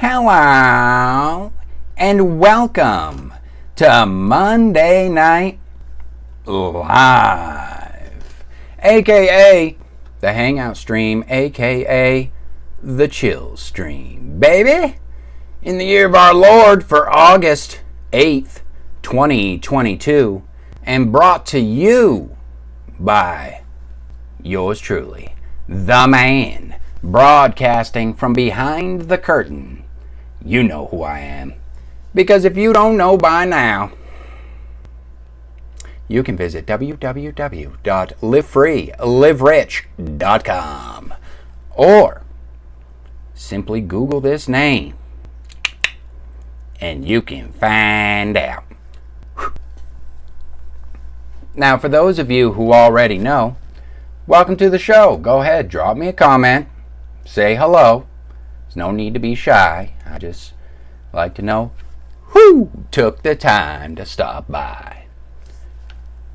Hello, and welcome to Monday Night Live, aka the Hangout Stream, aka the Chill Stream, baby, in the year of our Lord for August 8th, 2022, and brought to you by yours truly, the man, broadcasting from behind the curtain. You know who I am, because if you don't know by now, you can visit www.livefreeliverich.com or simply Google this name and you can find out. Now, for those of you who already know, welcome to the show. Go ahead, drop me a comment, say hello. There's no need to be shy. I just like to know who took the time to stop by.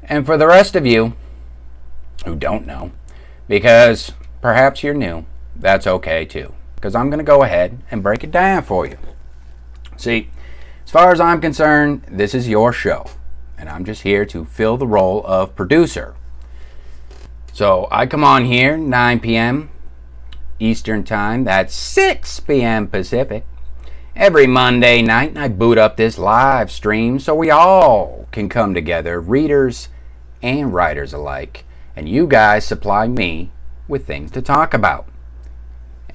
And for the rest of you who don't know, because perhaps you're new, that's okay too, because I'm going to go ahead and break it down for you. See, as far as I'm concerned, this is your show, and I'm just here to fill the role of producer. So I come on here 9 p.m. Eastern Time, that's 6 p.m. Pacific, every Monday night, and I boot up this live stream so we all can come together, readers and writers alike, and you guys supply me with things to talk about.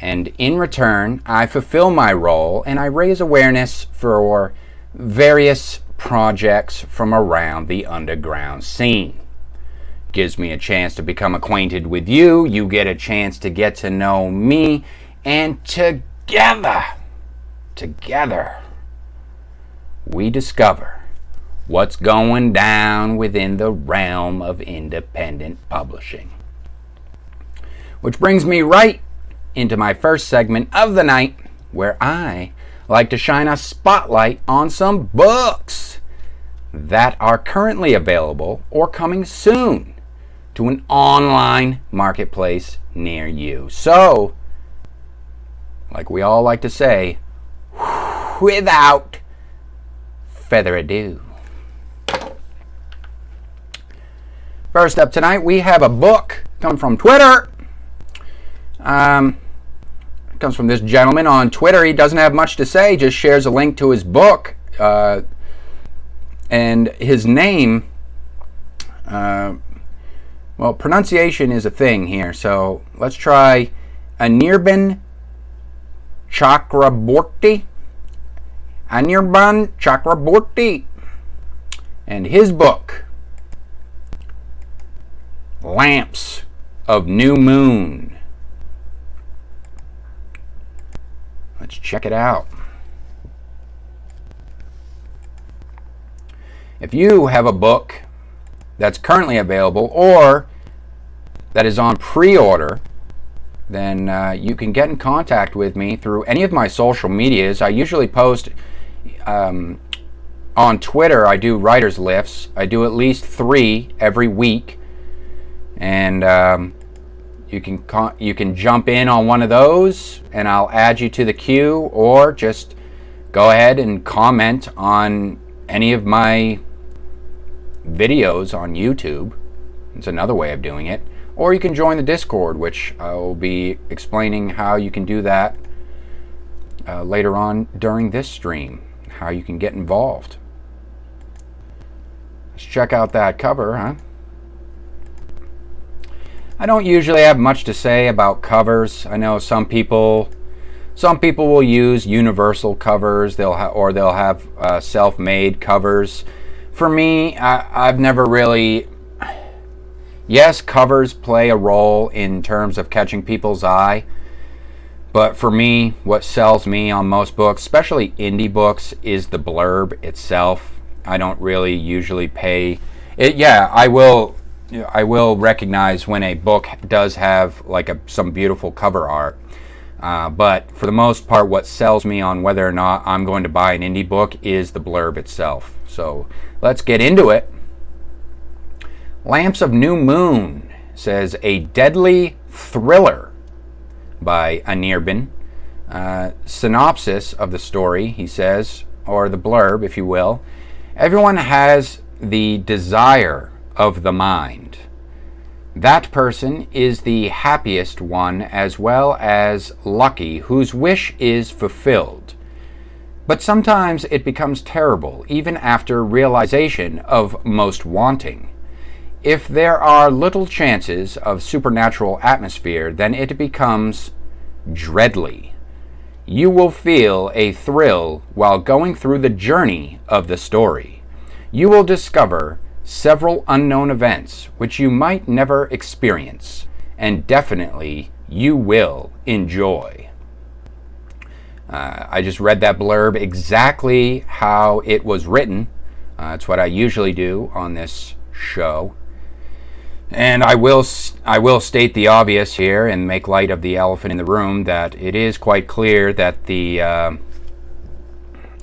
And in return, I fulfill my role and I raise awareness for various projects from around the underground scene. Gives me a chance to become acquainted with you. You get a chance to get to know me. And together, we discover what's going down within the realm of independent publishing. Which brings me right into my first segment of the night, where I like to shine a spotlight on some books that are currently available or coming soon to an online marketplace near you. So, like we all like to say, without further ado. First up tonight, we have a book come from Twitter. It comes from this gentleman on Twitter. He doesn't have much to say, just shares a link to his book. And his name, well, pronunciation is a thing here, so let's try Anirban Chakraborty. Anirban Chakraborty. And his book, Lamps of New Moon. Let's check it out. If you have a book that's currently available or that is on pre-order, then you can get in contact with me through any of my social medias. I usually post on Twitter. I do writers lifts. I do at least 3 every week, and you can jump in on one of those and I'll add you to the queue, or just go ahead and comment on any of my videos on YouTube. It's another way of doing it. Or you can join the Discord, which I will be explaining how you can do that later on during this stream, how you can get involved. Let's check out that cover, huh? I don't usually have much to say about covers. I know some people will use universal covers. They'll have self-made covers. For me, I've never really. Yes, covers play a role in terms of catching people's eye, but for me, what sells me on most books, especially indie books, is the blurb itself. I don't really usually pay it. Yeah, I will recognize when a book does have like some beautiful cover art, but for the most part, what sells me on whether or not I'm going to buy an indie book is the blurb itself. So let's get into it. Lamps of New Moon says, a deadly thriller by Anirban. synopsis of the story, he says, or the blurb, if you will. Everyone has the desire of the mind. That person is the happiest one as well as lucky, whose wish is fulfilled. But sometimes it becomes terrible, even after realization of most wanting. If there are little chances of supernatural atmosphere, then it becomes dreadly. You will feel a thrill while going through the journey of the story. You will discover several unknown events which you might never experience, and definitely you will enjoy. I just read that blurb exactly how it was written. It's what I usually do on this show. And I will state the obvious here and make light of the elephant in the room, that it is quite clear that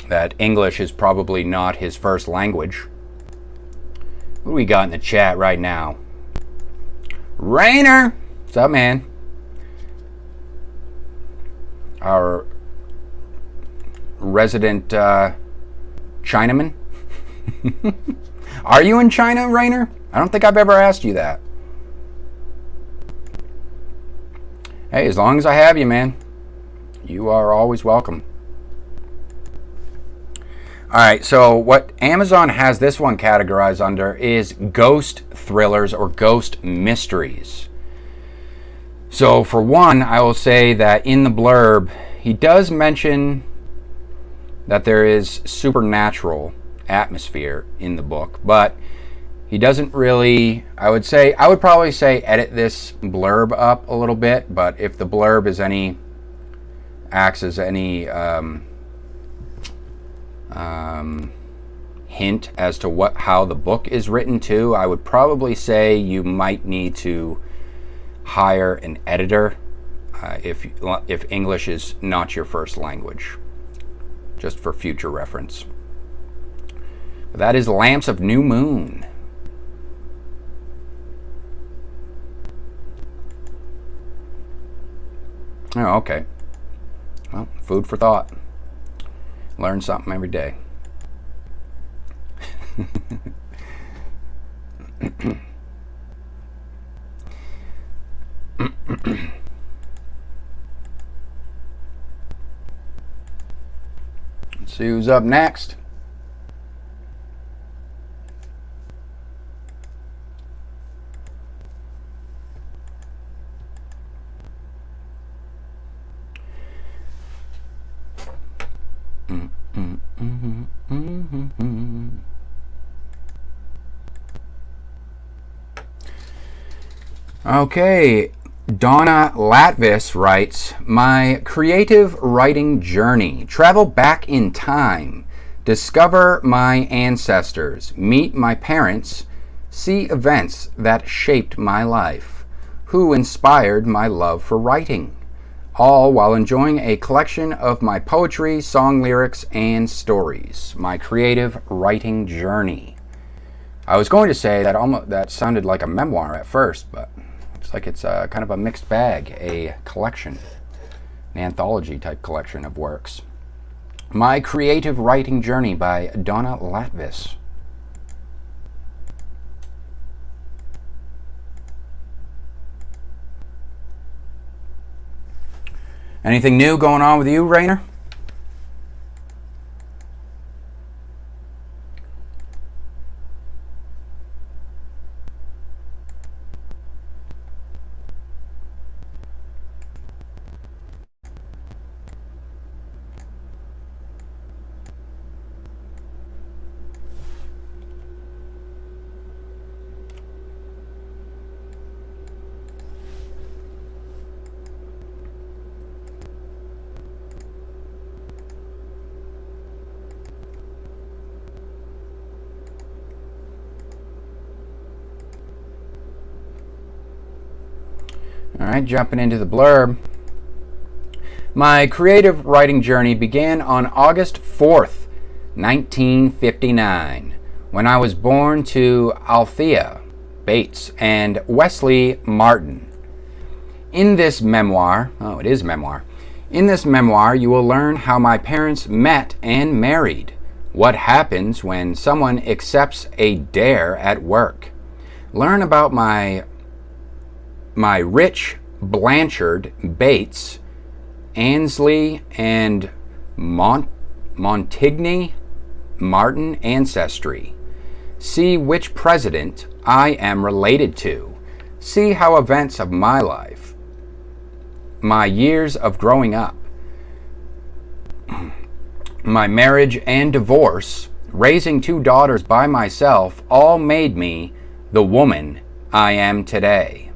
that English is probably not his first language. What do we got in the chat right now? Rainer! What's up, man? Our resident Chinaman? Are you in China, Rainer? I don't think I've ever asked you that. Hey, as long as I have you, man, you are always welcome. Alright, so what Amazon has this one categorized under is ghost thrillers or ghost mysteries. So for one, I will say that in the blurb, he does mention that there is supernatural atmosphere in the book, but he doesn't really, I would probably say edit this blurb up a little bit, but if the blurb is acts as any hint as to how the book is written too, I would probably say you might need to hire an editor if English is not your first language, just for future reference. But that is Lamps of New Moon. Oh, okay. Well, food for thought. Learn something every day. Let's see who's up next. Okay, Donna Latvis writes, my creative writing journey. Travel back in time. Discover my ancestors. Meet my parents. See events that shaped my life. Who inspired my love for writing. All while enjoying a collection of my poetry, song lyrics, and stories. My creative writing journey. I was going to say that sounded like a memoir at first, but looks like it's kind of a mixed bag, a collection, an anthology type collection of works. My Creative Writing Journey by Donna Latvis. Anything new going on with you, Rainer? Alright, jumping into the blurb. My creative writing journey began on August 4th, 1959, when I was born to Althea Bates and Wesley Martin. In this memoir, it is memoir, In this memoir, you will learn how my parents met and married, what happens when someone accepts a dare at work. Learn about my rich Blanchard, Bates, Annesley, and Montigny Martin ancestry. See which president I am related to. See how events of my life, my years of growing up, my marriage and divorce, raising 2 daughters by myself, all made me the woman I am today.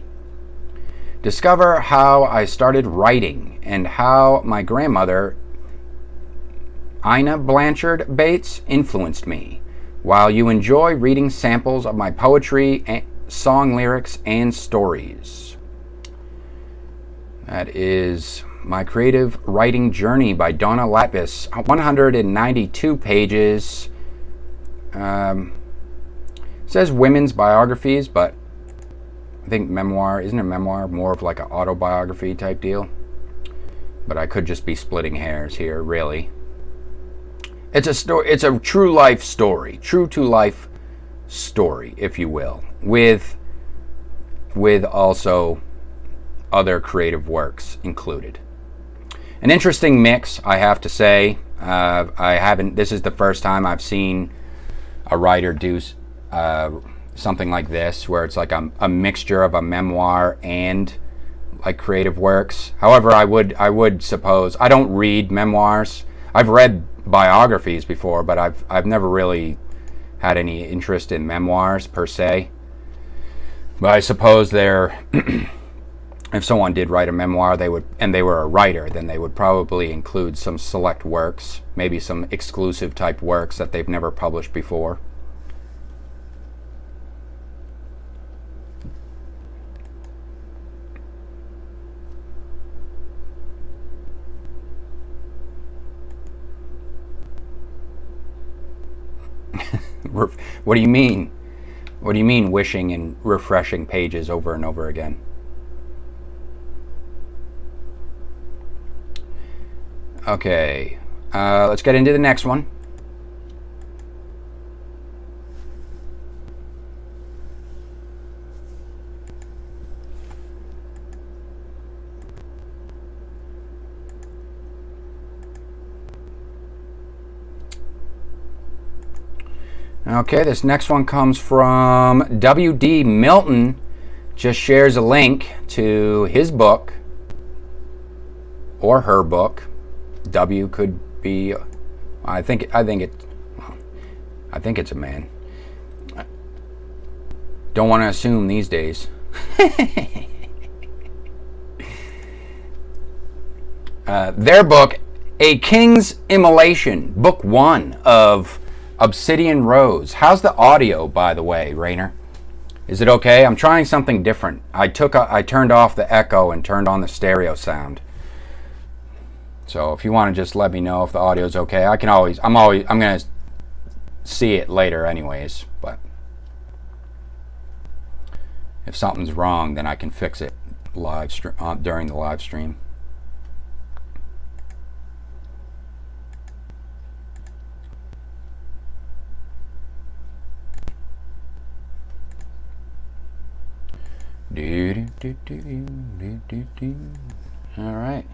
Discover how I started writing and how my grandmother, Ina Blanchard Bates, influenced me, while you enjoy reading samples of my poetry, song lyrics, and stories. That is My Creative Writing Journey by Donna Latvis, 192 pages. Says women's biographies, but I think memoir, isn't a memoir more of like an autobiography type deal? But I could just be splitting hairs here, really. It's a story. It's a true life story, true to life story, if you will, with also other creative works included. An interesting mix, I have to say. This is the first time I've seen a writer do something like this, where it's like a mixture of a memoir and like creative works. However, I would suppose, I don't read memoirs. I've read biographies before, but I've never really had any interest in memoirs per se. But I suppose if someone did write a memoir, they were a writer, then they would probably include some select works, maybe some exclusive type works that they've never published before. What do you mean? What do you mean wishing and refreshing pages over and over again? Okay, let's get into the next one. Okay, this next one comes from W.D. Milton. Just shares a link to his book or her book. W could be, I think it's a man. Don't want to assume these days. Their book, A King's Immolation, Book 1 of Obsidian Rose. How's the audio, by the way, Rainer? Is it okay? I'm trying something different. I turned off the echo and turned on the stereo sound. So if you want to just let me know if the audio is okay, I'm gonna see it later anyways. But if something's wrong, then I can fix it during the live stream. All right.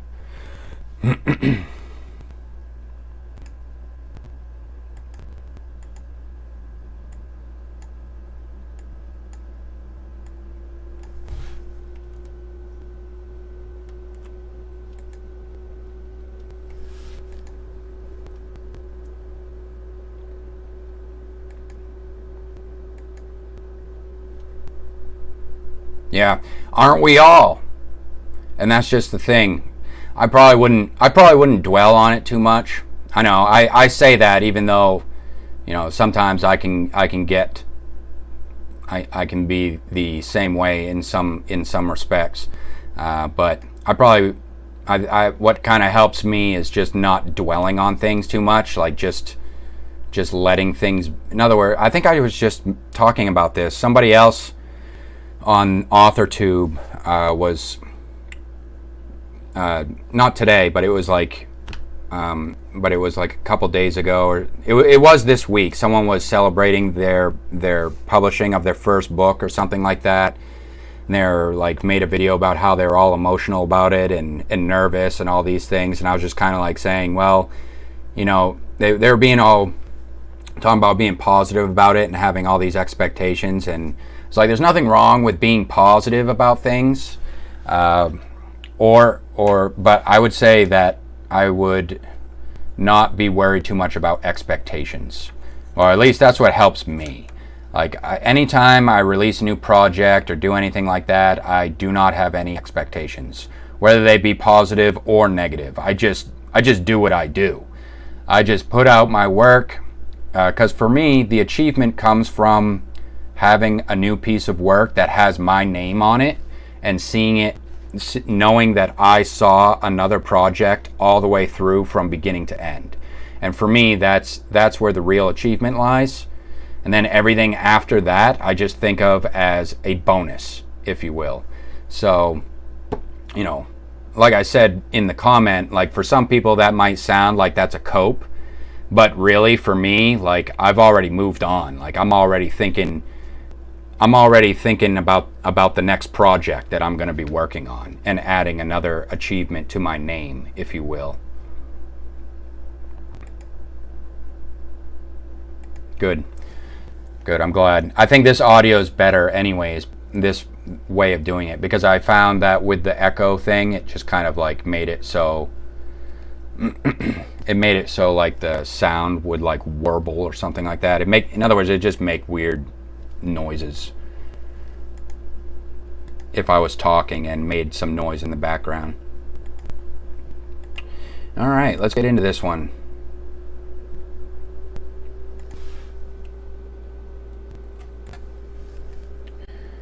Yeah, aren't we all? And that's just the thing. I probably wouldn't dwell on it too much. I know I say that, even though, you know, sometimes I can be the same way in some respects. But what kind of helps me is just not dwelling on things too much, like just letting things. In other words, I think I was just talking about this. Somebody else on Authortube was not today, but it was like a couple days ago, or it was this week. Someone was celebrating their publishing of their first book or something like that. And they're like made a video about how they're all emotional about it and nervous and all these things. And I was just kind of like saying, well, you know, they're being all talking about being positive about it and having all these expectations. And it's like, there's nothing wrong with being positive about things. But I would say that I would not be worried too much about expectations. Or at least that's what helps me. Like, anytime I release a new project or do anything like that, I do not have any expectations, whether they be positive or negative. I just do what I do. I just put out my work, because for me, the achievement comes from having a new piece of work that has my name on it and seeing it, knowing that I saw another project all the way through from beginning to end. And for me, that's where the real achievement lies. And then everything after that, I just think of as a bonus, if you will. So, you know, like I said in the comment, like for some people that might sound like that's a cope, but really for me, like I've already moved on. Like I'm already thinking about the next project that I'm going to be working on and adding another achievement to my name, if you will. Good. I'm glad. I think this audio is better anyways, this way of doing it, because I found that with the echo thing, it just kind of like made it so like the sound would like warble or something like that. In other words, it just make weird noises if I was talking and made some noise in the background. All right, let's get into this one.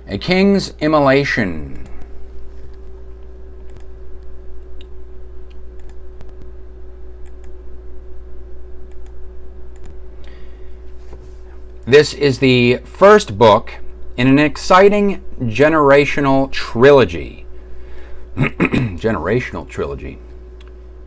A King's Immolation. This is the first book in an exciting generational trilogy. Generational trilogy.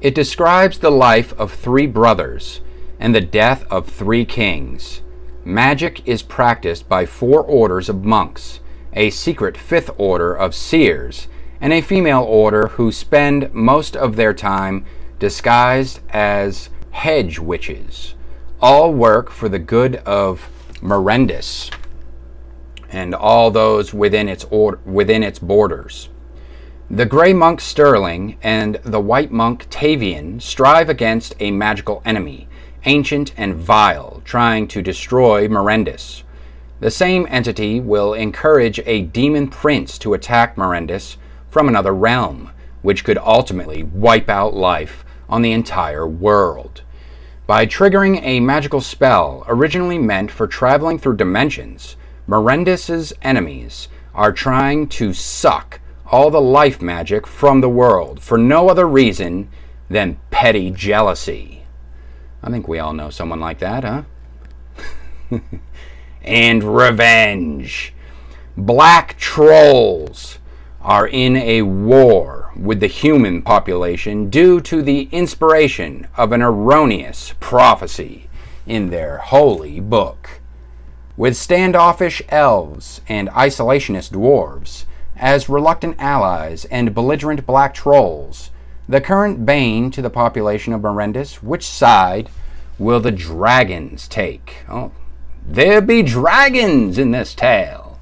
It describes the life of three brothers and the death of three kings. Magic is practiced by 4 orders of monks, a secret 5th order of seers, and a female order who spend most of their time disguised as hedge witches. All work for the good of Merendis and all those within its borders. The gray monk Sterling and the white monk Tavian strive against a magical enemy, ancient and vile, trying to destroy Merendis. The same entity will encourage a demon prince to attack Merendis from another realm, which could ultimately wipe out life on the entire world. By triggering a magical spell originally meant for traveling through dimensions, Merendis' enemies are trying to suck all the life magic from the world for no other reason than petty jealousy. I think we all know someone like that, huh? And revenge. Black trolls are in a war with the human population due to the inspiration of an erroneous prophecy in their holy book. With standoffish elves and isolationist dwarves as reluctant allies and belligerent black trolls, the current bane to the population of Merendis, which side will the dragons take? Oh, there be dragons in this tale.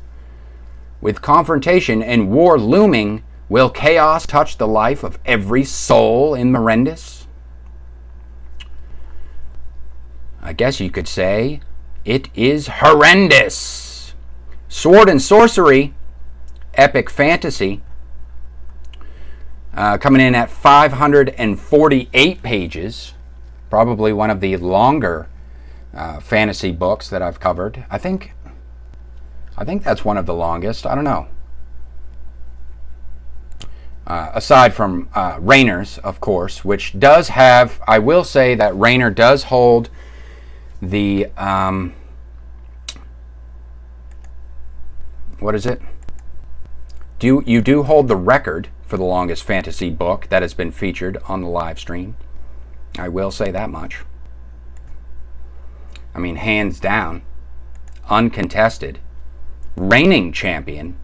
With confrontation and war looming, will chaos touch the life of every soul in Merendis? I guess you could say it is horrendous. Sword and sorcery, epic fantasy, coming in at 548 pages, probably one of the longer fantasy books that I've covered. I think that's one of the longest. I don't know. Aside from Raynor's, of course, which does have, I will say that Raynor does hold the, what is it? You do hold the record for the longest fantasy book that has been featured on the live stream. I will say that much. I mean, hands down, uncontested, reigning champion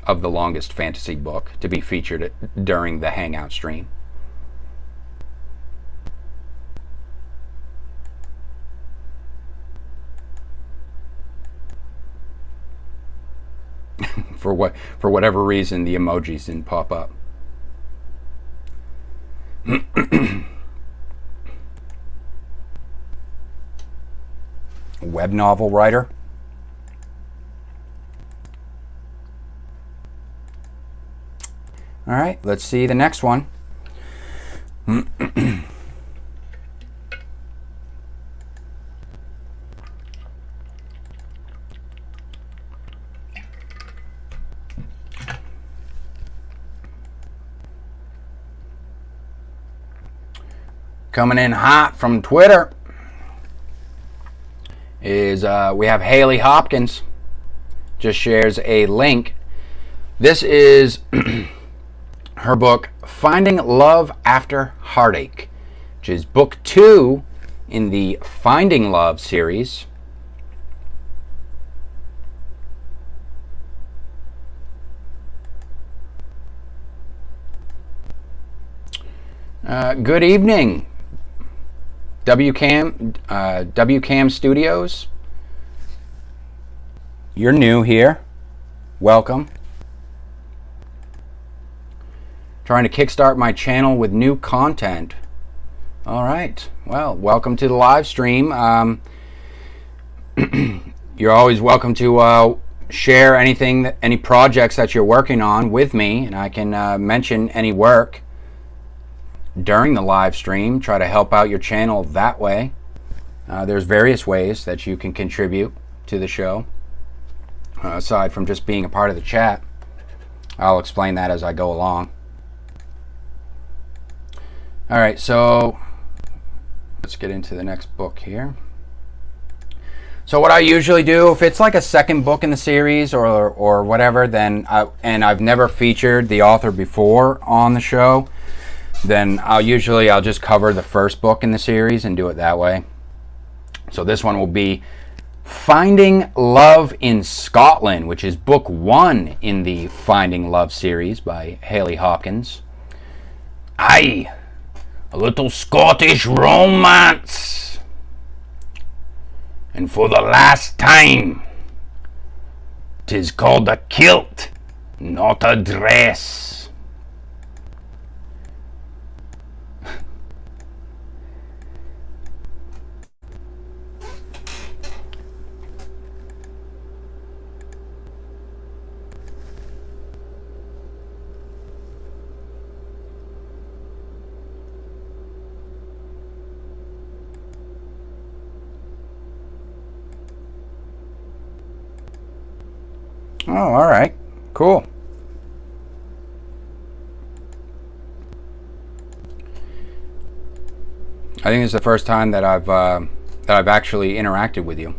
of the longest fantasy book to be featured during the Hangout stream. For whatever reason, the emojis didn't pop up. Web novel writer. All right, let's see the next one. Coming in hot from Twitter is we have Haley Hopkins. Just shares a link. This is her book, Finding Love After Heartache, which is book 2 in the Finding Love series. Good evening, WCAM Studios. You're new here. Welcome. Trying to kickstart my channel with new content. All right. Well, welcome to the live stream. You're always welcome to share any projects that you're working on with me, and I can mention any work during the live stream. Try to help out your channel that way. There's various ways that you can contribute to the show, aside from just being a part of the chat. I'll explain that as I go along. All right, so let's get into the next book here. So what I usually do, if it's like a second book in the series or whatever, then and I've never featured the author before on the show, then I'll just cover the first book in the series and do it that way. So this one will be Finding Love in Scotland, which is book 1 in the Finding Love series by Haley Hopkins. Aye, a little Scottish romance. And for the last time, 'tis called a kilt, not a dress. Oh, all right, cool. I think it's the first time that I've actually interacted with you.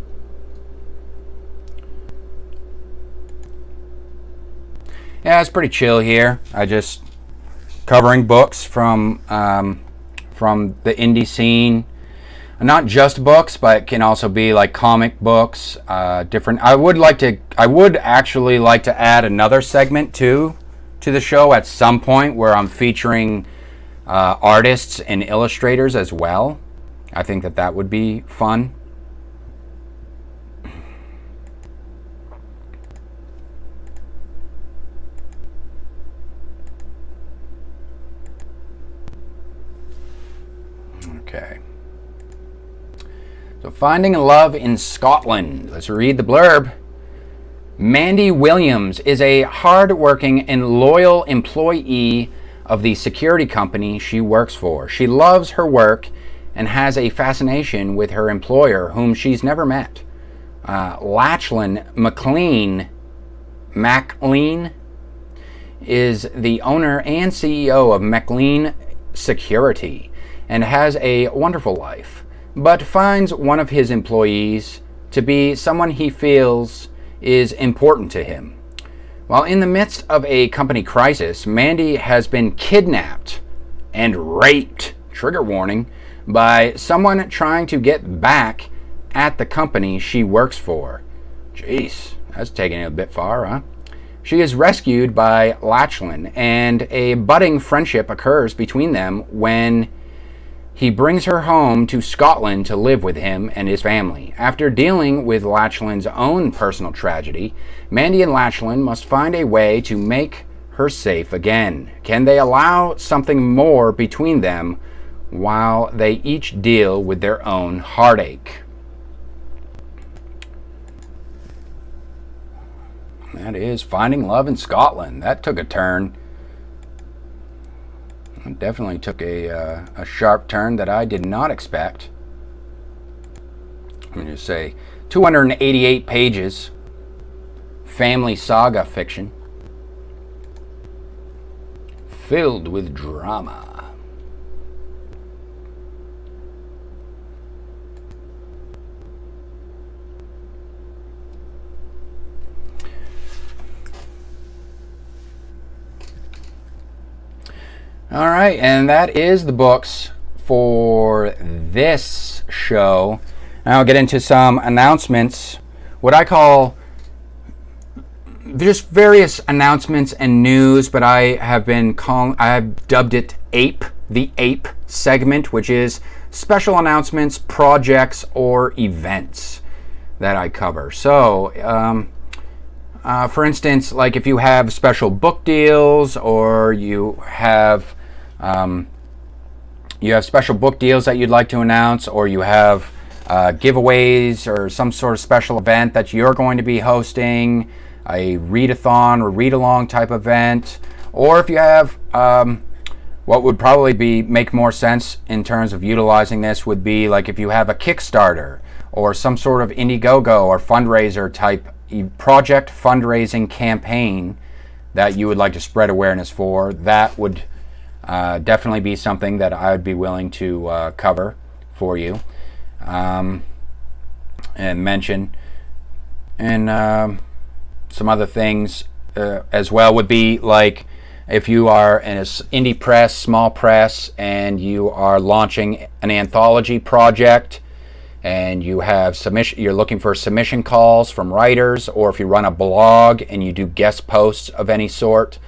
Yeah, it's pretty chill here. I just covering books from the indie scene. Not just books, but it can also be like comic books, different. I would actually like to add another segment to the show at some point where I'm featuring artists and illustrators as well. I think that would be fun. Okay. So Finding Love in Scotland. Let's read the blurb. Mandy Williams is a hard-working and loyal employee of the security company she works for. She loves her work and has a fascination with her employer, whom she's never met. Lachlan McLean is the owner and CEO of McLean Security and has a wonderful life, but finds one of his employees to be someone he feels is important to him. While in the midst of a company crisis, Mandy has been kidnapped and raped, trigger warning, by someone trying to get back at the company she works for. Jeez, that's taking it a bit far, huh? She is rescued by Lachlan, and a budding friendship occurs between them when he brings her home to Scotland to live with him and his family. After dealing with Lachlan's own personal tragedy, Mandy and Lachlan must find a way to make her safe again. Can they allow something more between them while they each deal with their own heartache? That is Finding Love in Scotland. That took a turn. It definitely took a sharp turn that I did not expect. Let me just say, 288 pages. Family saga fiction. Filled with drama. All right, and that is the books for this show. Now I'll get into some announcements, what I call just various announcements and news, but I have dubbed it APE, the APE segment, which is special announcements, projects, or events that I cover. So, for instance, like if you have special book deals, or you have special book deals that you'd like to announce, or you have giveaways or some sort of special event that you're going to be hosting, a readathon or read-along type event, or if you have what would probably make more sense in terms of utilizing this would be like if you have a Kickstarter or some sort of Indiegogo or fundraiser type project fundraising campaign that you would like to spread awareness for. That would definitely be something that I would be willing to cover for you and mention. And some other things as well would be like if you are an indie press, small press, and you are launching an anthology project, and you have you're looking for submission calls from writers, or if you run a blog and you do guest posts of any sort.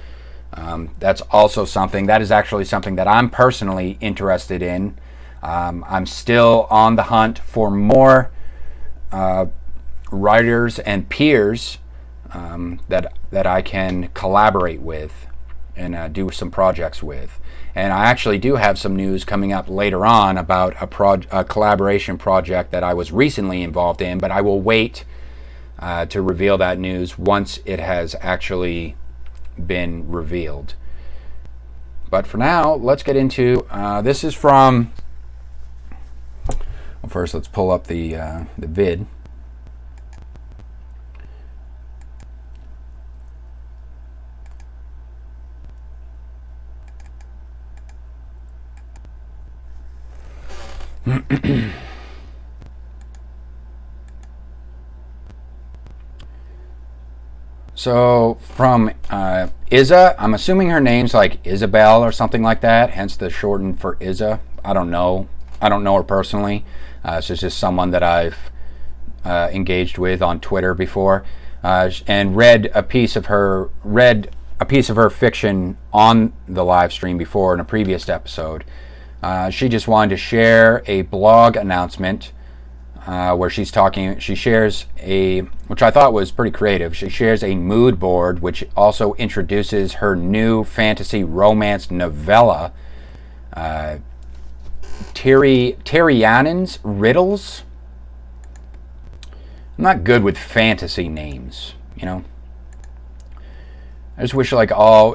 That's also something that is actually something that I'm personally interested in. I'm still on the hunt for more writers and peers that I can collaborate with and do some projects with. And I actually do have some news coming up later on about a collaboration project that I was recently involved in, but I will wait to reveal that news once it has actually been revealed. But for now, let's get into this is from, well, first let's pull up the vid. So from Izza, I'm assuming her name's like Isabel or something like that, hence the shortened for Izza. I don't know her personally. She's just someone that I've engaged with on Twitter before, and read a piece of her fiction on the live stream before in a previous episode. She just wanted to share a blog announcement where she shares which I thought was pretty creative. She shares a mood board which also introduces her new fantasy romance novella, Tyrianen's Riddles. I'm not good with fantasy names, you know. I just wish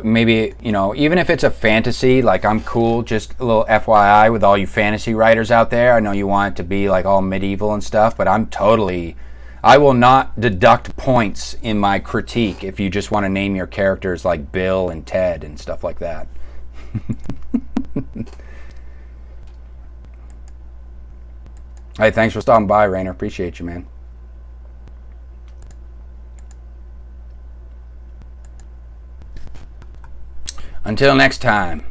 maybe, even if it's a fantasy, like I'm cool, just a little FYI with all you fantasy writers out there. I know you want it to be like all medieval and stuff, but I will not deduct points in my critique if you just want to name your characters like Bill and Ted and stuff like that. Hey, thanks for stopping by, Rainer. Appreciate you, man. Until next time.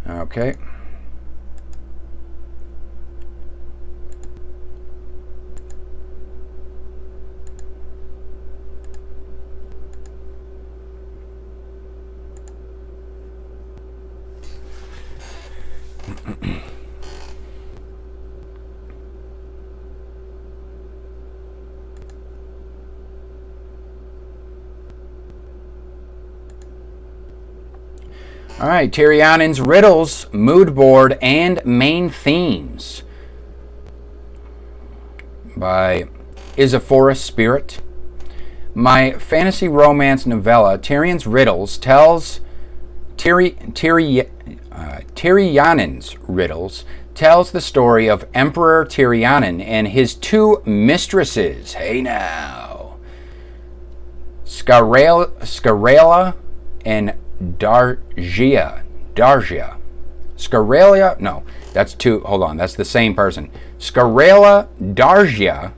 Okay. All right, Tirianen's riddles, mood board, and main themes by Isaphorus Spirit. My fantasy romance novella, Tirian's Riddles, tells Tirianen's Riddles tells the story of Emperor Tirianen and his two mistresses. Hey now, Scarella and Dargia. Scarella, no, that's two, hold on, that's the same person. Scarella Dargia,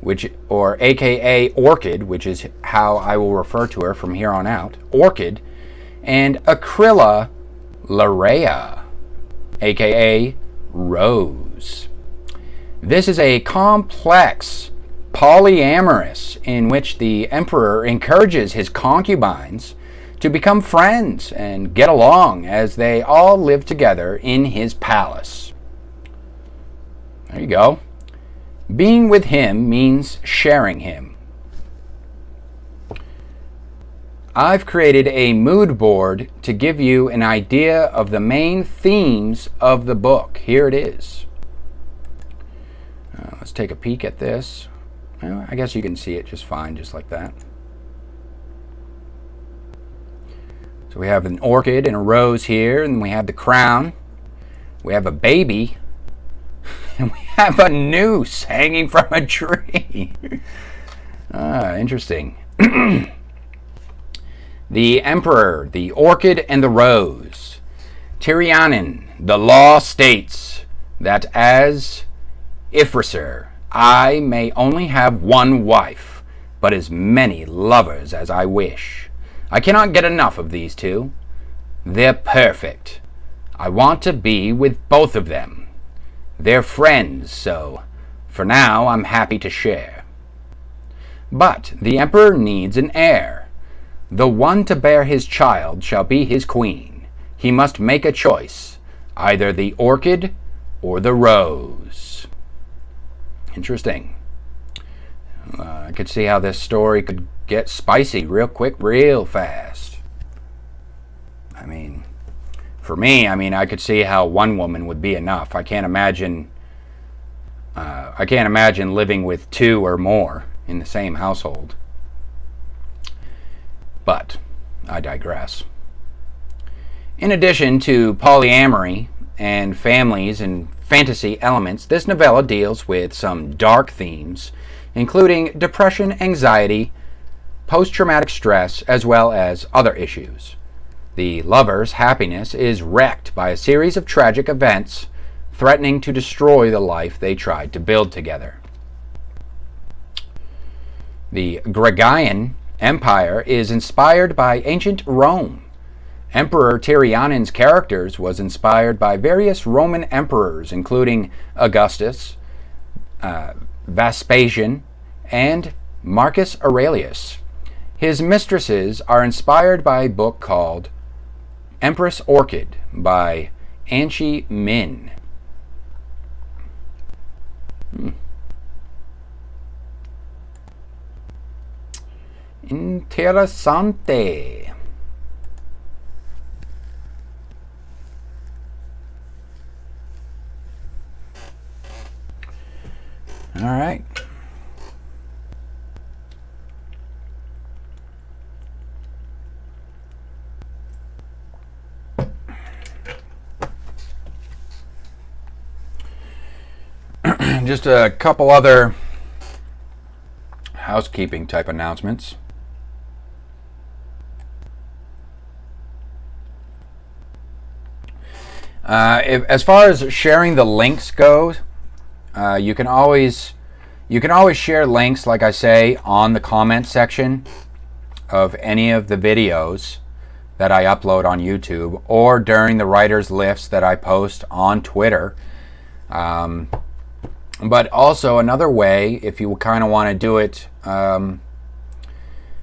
which, or aka Orchid, which is how I will refer to her from here on out, Orchid, and Aquila Larea, aka Rose. This is a complex polyamorous in which the emperor encourages his concubines to become friends and get along as they all live together in his palace. There you go. Being with him means sharing him. I've created a mood board to give you an idea of the main themes of the book. Here it is. Let's take a peek at this. Well, I guess you can see it just fine, just like that. So we have an orchid and a rose here, and we have the crown. We have a baby, and we have a noose hanging from a tree. Interesting. The emperor, the orchid, and the rose. Tirianen, the law states that as Ifriser, I may only have one wife, but as many lovers as I wish. I cannot get enough of these two. They're perfect. I want to be with both of them. They're friends, so for now I'm happy to share. But the emperor needs an heir. The one to bear his child shall be his queen. He must make a choice, either the orchid or the rose. Interesting. I could see how this story could get spicy real quick, real fast. I mean, for me, I could see how one woman would be enough. I can't imagine living with two or more in the same household. But I digress. In addition to polyamory and families and fantasy elements, this novella deals with some dark themes, including depression, anxiety, post-traumatic stress, as well as other issues. The lover's happiness is wrecked by a series of tragic events threatening to destroy the life they tried to build together. The Gregorian Empire is inspired by ancient Rome. Emperor Tirianen's characters was inspired by various Roman emperors, including Augustus, Vespasian, and Marcus Aurelius. His mistresses are inspired by a book called Empress Orchid by Anshi Min. Interessante. All right. Just a couple other housekeeping type announcements. As far as sharing the links goes, you can always share links, like I say, on the comment section. of any of the videos that I upload on YouTube or during the writer's lifts that I post on Twitter. But also another way, if you kind of want to do it,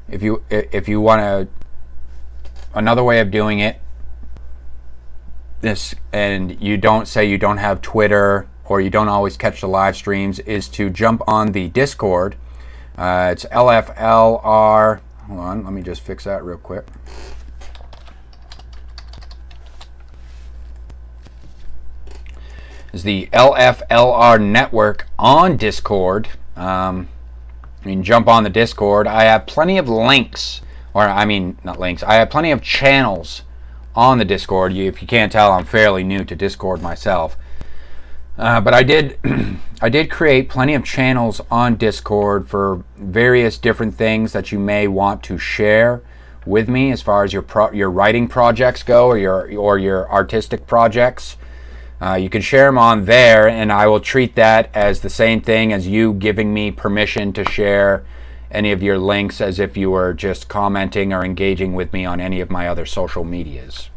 if you want to, another way of doing it, this, and you don't have Twitter or you don't always catch the live streams, is to jump on the Discord. It's LFLR. Hold on, let me just fix that real quick. It's the LFLR network on Discord. You can jump on the Discord. I have plenty of links, or I mean, not links. I have plenty of channels on the Discord. If you can't tell, I'm fairly new to Discord myself. But I did create plenty of channels on Discord for various different things that you may want to share with me as far as your writing projects go, or your artistic projects. You can share them on there, and I will treat that as the same thing as you giving me permission to share any of your links, as if you were just commenting or engaging with me on any of my other social medias.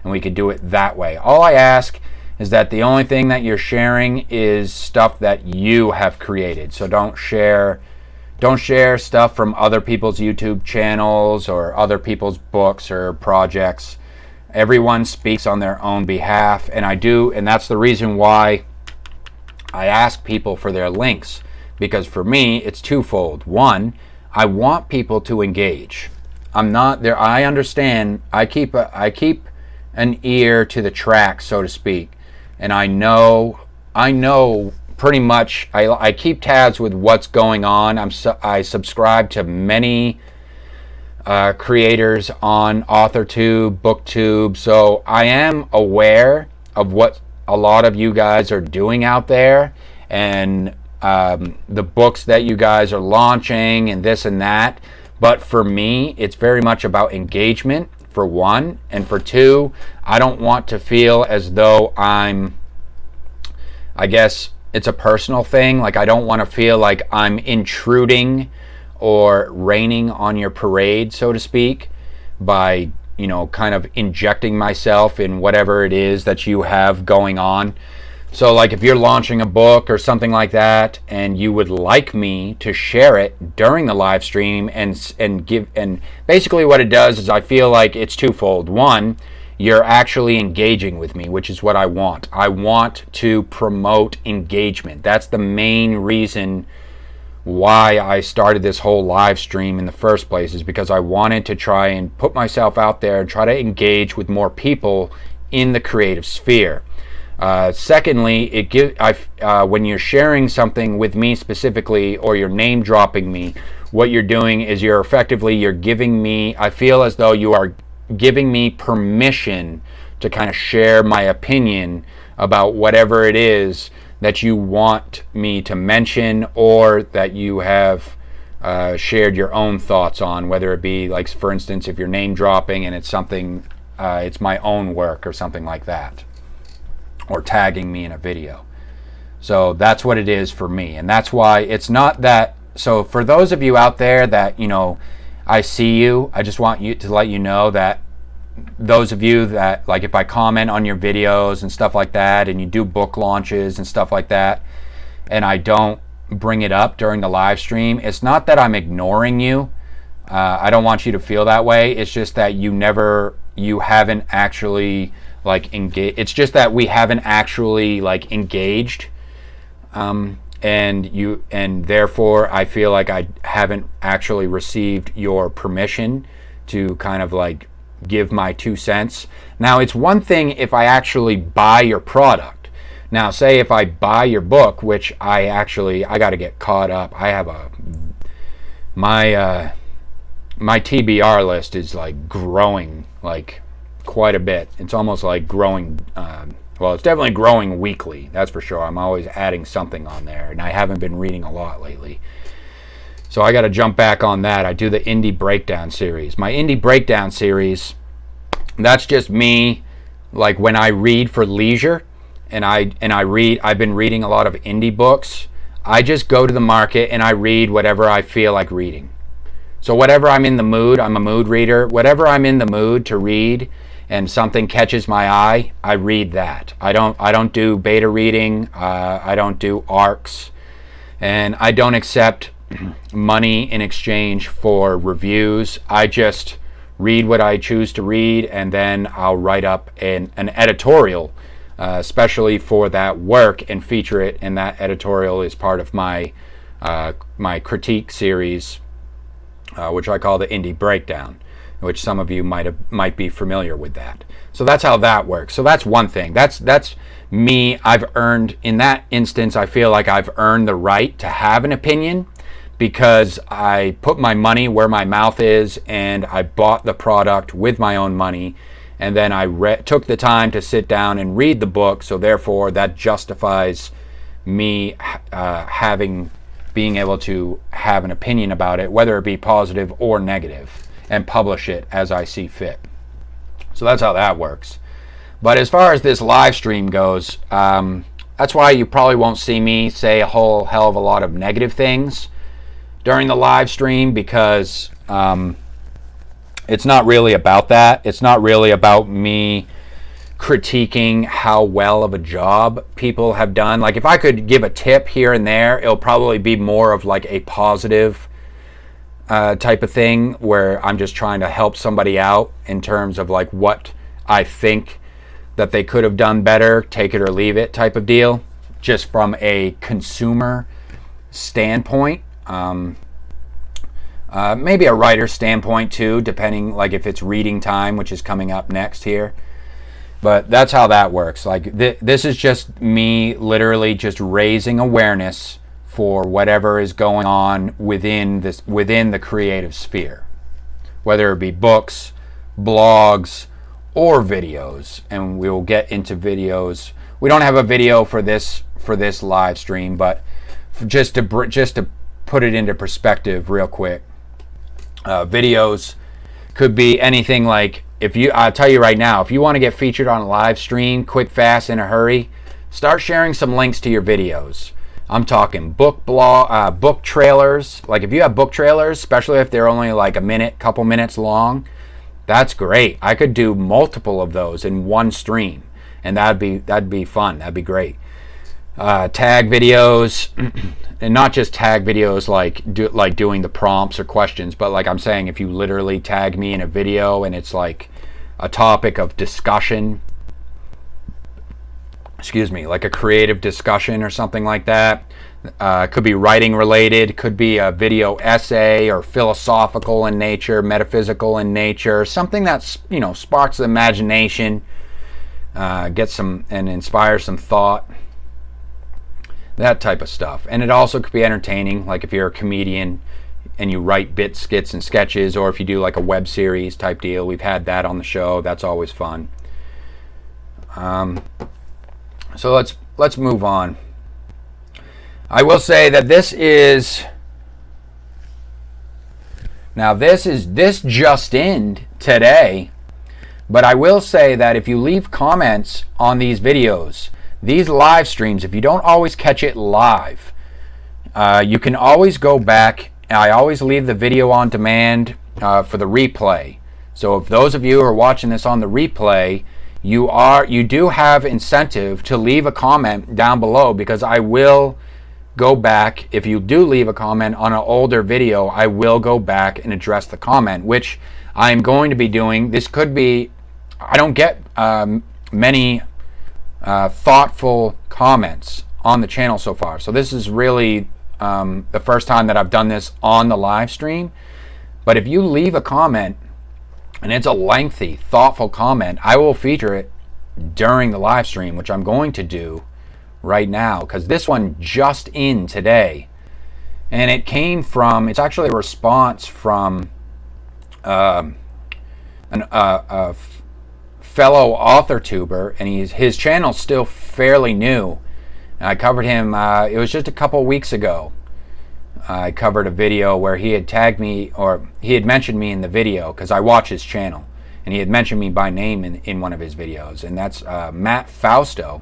And we could do it that way. All I ask is that the only thing that you're sharing is stuff that you have created. So don't share stuff from other people's YouTube channels or other people's books or projects. Everyone speaks on their own behalf, and that's the reason why I ask people for their links, because for me it's twofold. One, I want people to engage. I'm not there. I understand. I keep an ear to the track, so to speak, and I know pretty much. I keep tabs with what's going on. I subscribe to many creators on Authortube, Booktube, so I am aware of what a lot of you guys are doing out there, and the books that you guys are launching and this and that. But for me, it's very much about engagement, for one, and for two, I don't want to feel as though I guess it's a personal thing. Like, I don't want to feel like I'm intruding or raining on your parade, so to speak, by, kind of injecting myself in whatever it is that you have going on. So, like, if you're launching a book or something like that, and you would like me to share it during the live stream, and basically what it does is, I feel like it's twofold. One, you're actually engaging with me, which is what I want. I want to promote engagement. That's the main reason why I started this whole live stream in the first place, is because I wanted to try and put myself out there and try to engage with more people in the creative sphere. Secondly, when you're sharing something with me specifically, or you're name dropping me, what you're doing is you're giving me, I feel as though you are giving me permission to kind of share my opinion about whatever it is that you want me to mention, or that you have shared your own thoughts on, whether it be, like, for instance, if you're name dropping and it's something, it's my own work or something like that, or tagging me in a video. So that's what it is for me, and that's why it's not that. So for those of you out there that, I see you, I just want you to let you know that those of you that, like, if I comment on your videos and stuff like that, and you do book launches and stuff like that, and I don't bring it up during the live stream, it's not that I'm ignoring you. I don't want you to feel that way. It's just that you haven't actually, like, engaged. It's just that we haven't actually, like, engaged, and therefore I feel like I haven't actually received your permission to kind of, like, give my 2 cents. Now, it's one thing if I actually buy your product. Now, say if I buy your book, which I got to get caught up. I have my TBR list is, like, growing, like, quite a bit. It's almost like growing, well, it's definitely growing weekly, that's for sure. I'm always adding something on there, and I haven't been reading a lot lately. So I got to jump back on that. I do the Indie Breakdown series. My Indie Breakdown series, that's just me, like, when I read for leisure, and I've been reading a lot of indie books. I just go to the market and I read whatever I feel like reading. So whatever I'm in the mood, I'm a mood reader. Whatever I'm in the mood to read and something catches my eye, I read that. I don't do beta reading. I don't do ARCs. And I don't accept money in exchange for reviews. I just read what I choose to read, and then I'll write up an editorial, especially for that work, and feature it. And that editorial is part of my my critique series, which I call the Indie Breakdown, which some of you might be familiar with that. So that's how that works. So that's one thing. That's me. I've earned, in that instance, I feel like I've earned the right to have an opinion, because I put my money where my mouth is, and I bought the product with my own money, and then I took the time to sit down and read the book. So therefore that justifies me being able to have an opinion about it, whether it be positive or negative, and publish it as I see fit. So that's how that works. But as far as this live stream goes, that's why you probably won't see me say a whole hell of a lot of negative things during the live stream, because it's not really about that. It's not really about me critiquing how well of a job people have done. Like, if I could give a tip here and there, it'll probably be more of like a positive type of thing, where I'm just trying to help somebody out in terms of like what I think that they could have done better, take it or leave it type of deal, just from a consumer standpoint. Maybe a writer standpoint too, depending, like if it's reading time, which is coming up next here. But that's how that works. Like this is just me literally just raising awareness for whatever is going on within the creative sphere, whether it be books, blogs, or videos. And we will get into videos. We don't have a video for this live stream, but just to put it into perspective real quick, videos could be anything. Like, I'll tell you right now, if you want to get featured on a live stream quick, fast, in a hurry, start sharing some links to your videos. I'm talking book trailers. Like, if you have book trailers, especially if they're only like a minute, couple minutes long, that's great. I could do multiple of those in one stream, and that'd be fun. That'd be great. Tag videos, and not just tag videos like doing the prompts or questions, but like I'm saying, if you literally tag me in a video and it's like a topic of discussion, like a creative discussion or something like that. Could be writing related, could be a video essay, or philosophical in nature, metaphysical in nature, something that's, sparks the imagination, gets some and inspires some thought, that type of stuff. And it also could be entertaining, like if you're a comedian and you write bits, skits, and sketches, or if you do like a web series type deal. We've had that on the show. That's always fun. So let's move on. I will say that this just in today, but I will say that if you leave comments on these videos, these live streams, if you don't always catch it live, you can always go back. I always leave the video on demand for the replay. So if those of you who are watching this on the replay, you do have incentive to leave a comment down below, because I will go back. If you do leave a comment on an older video, I will go back and address the comment, which I'm going to be doing. This could be, I don't get many thoughtful comments on the channel so far. So this is really the first time that I've done this on the live stream. But if you leave a comment and it's a lengthy, thoughtful comment, I will feature it during the live stream, which I'm going to do right now, because this one just in today, and it's actually a response from a fellow Authortuber, and his channel's still fairly new. And I covered him, it was just a couple weeks ago. I covered a video where he had tagged me, or he had mentioned me in the video, because I watch his channel, and he had mentioned me by name in one of his videos, and that's Matt Fausto.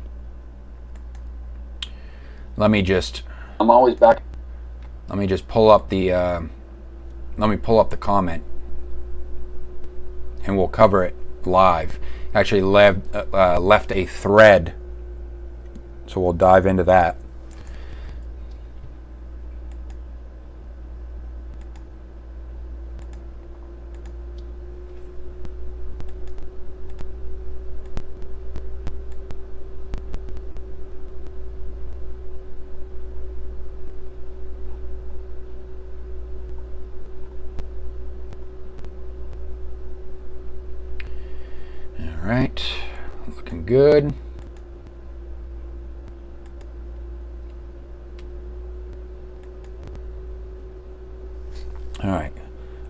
I'm always back. Let me just pull up the let me pull up the comment, and we'll cover it live. Actually left a thread, so we'll dive into that. All right, looking good. All right,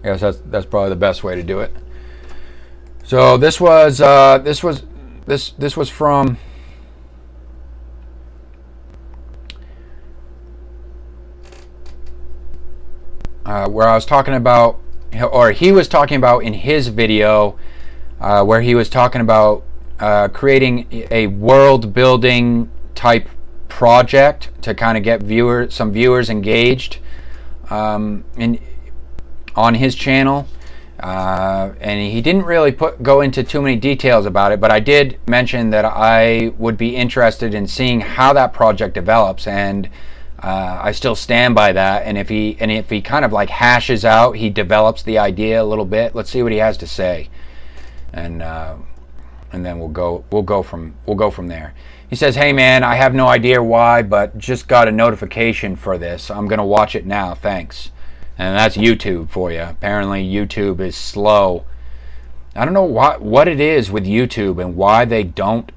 I guess that's probably the best way to do it. So this was from where I was talking about, or he was talking about in his video, where he was talking about creating a world building type project to kind of get some viewers engaged on his channel, and he didn't really go into too many details about it, but I did mention that I would be interested in seeing how that project develops, and I still stand by that. And if he kind of like hashes out, he develops the idea a little bit. Let's see what he has to say, and then we'll go from there. He says, "Hey man, I have no idea why, but just got a notification for this. I'm gonna watch it now. Thanks." And that's YouTube for you. Apparently YouTube is slow. I don't know what it is with YouTube and why they don't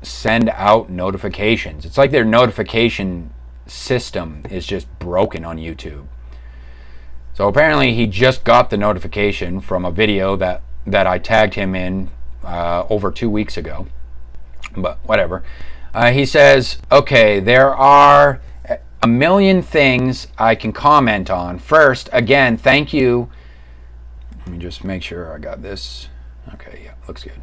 send out notifications. It's like their notification system is just broken on YouTube. So apparently he just got the notification from a video that I tagged him in over 2 weeks ago. But whatever. He says, "Okay, there are a million things I can comment on. First, again, thank you." Let me just make sure I got this. Okay, yeah, looks good.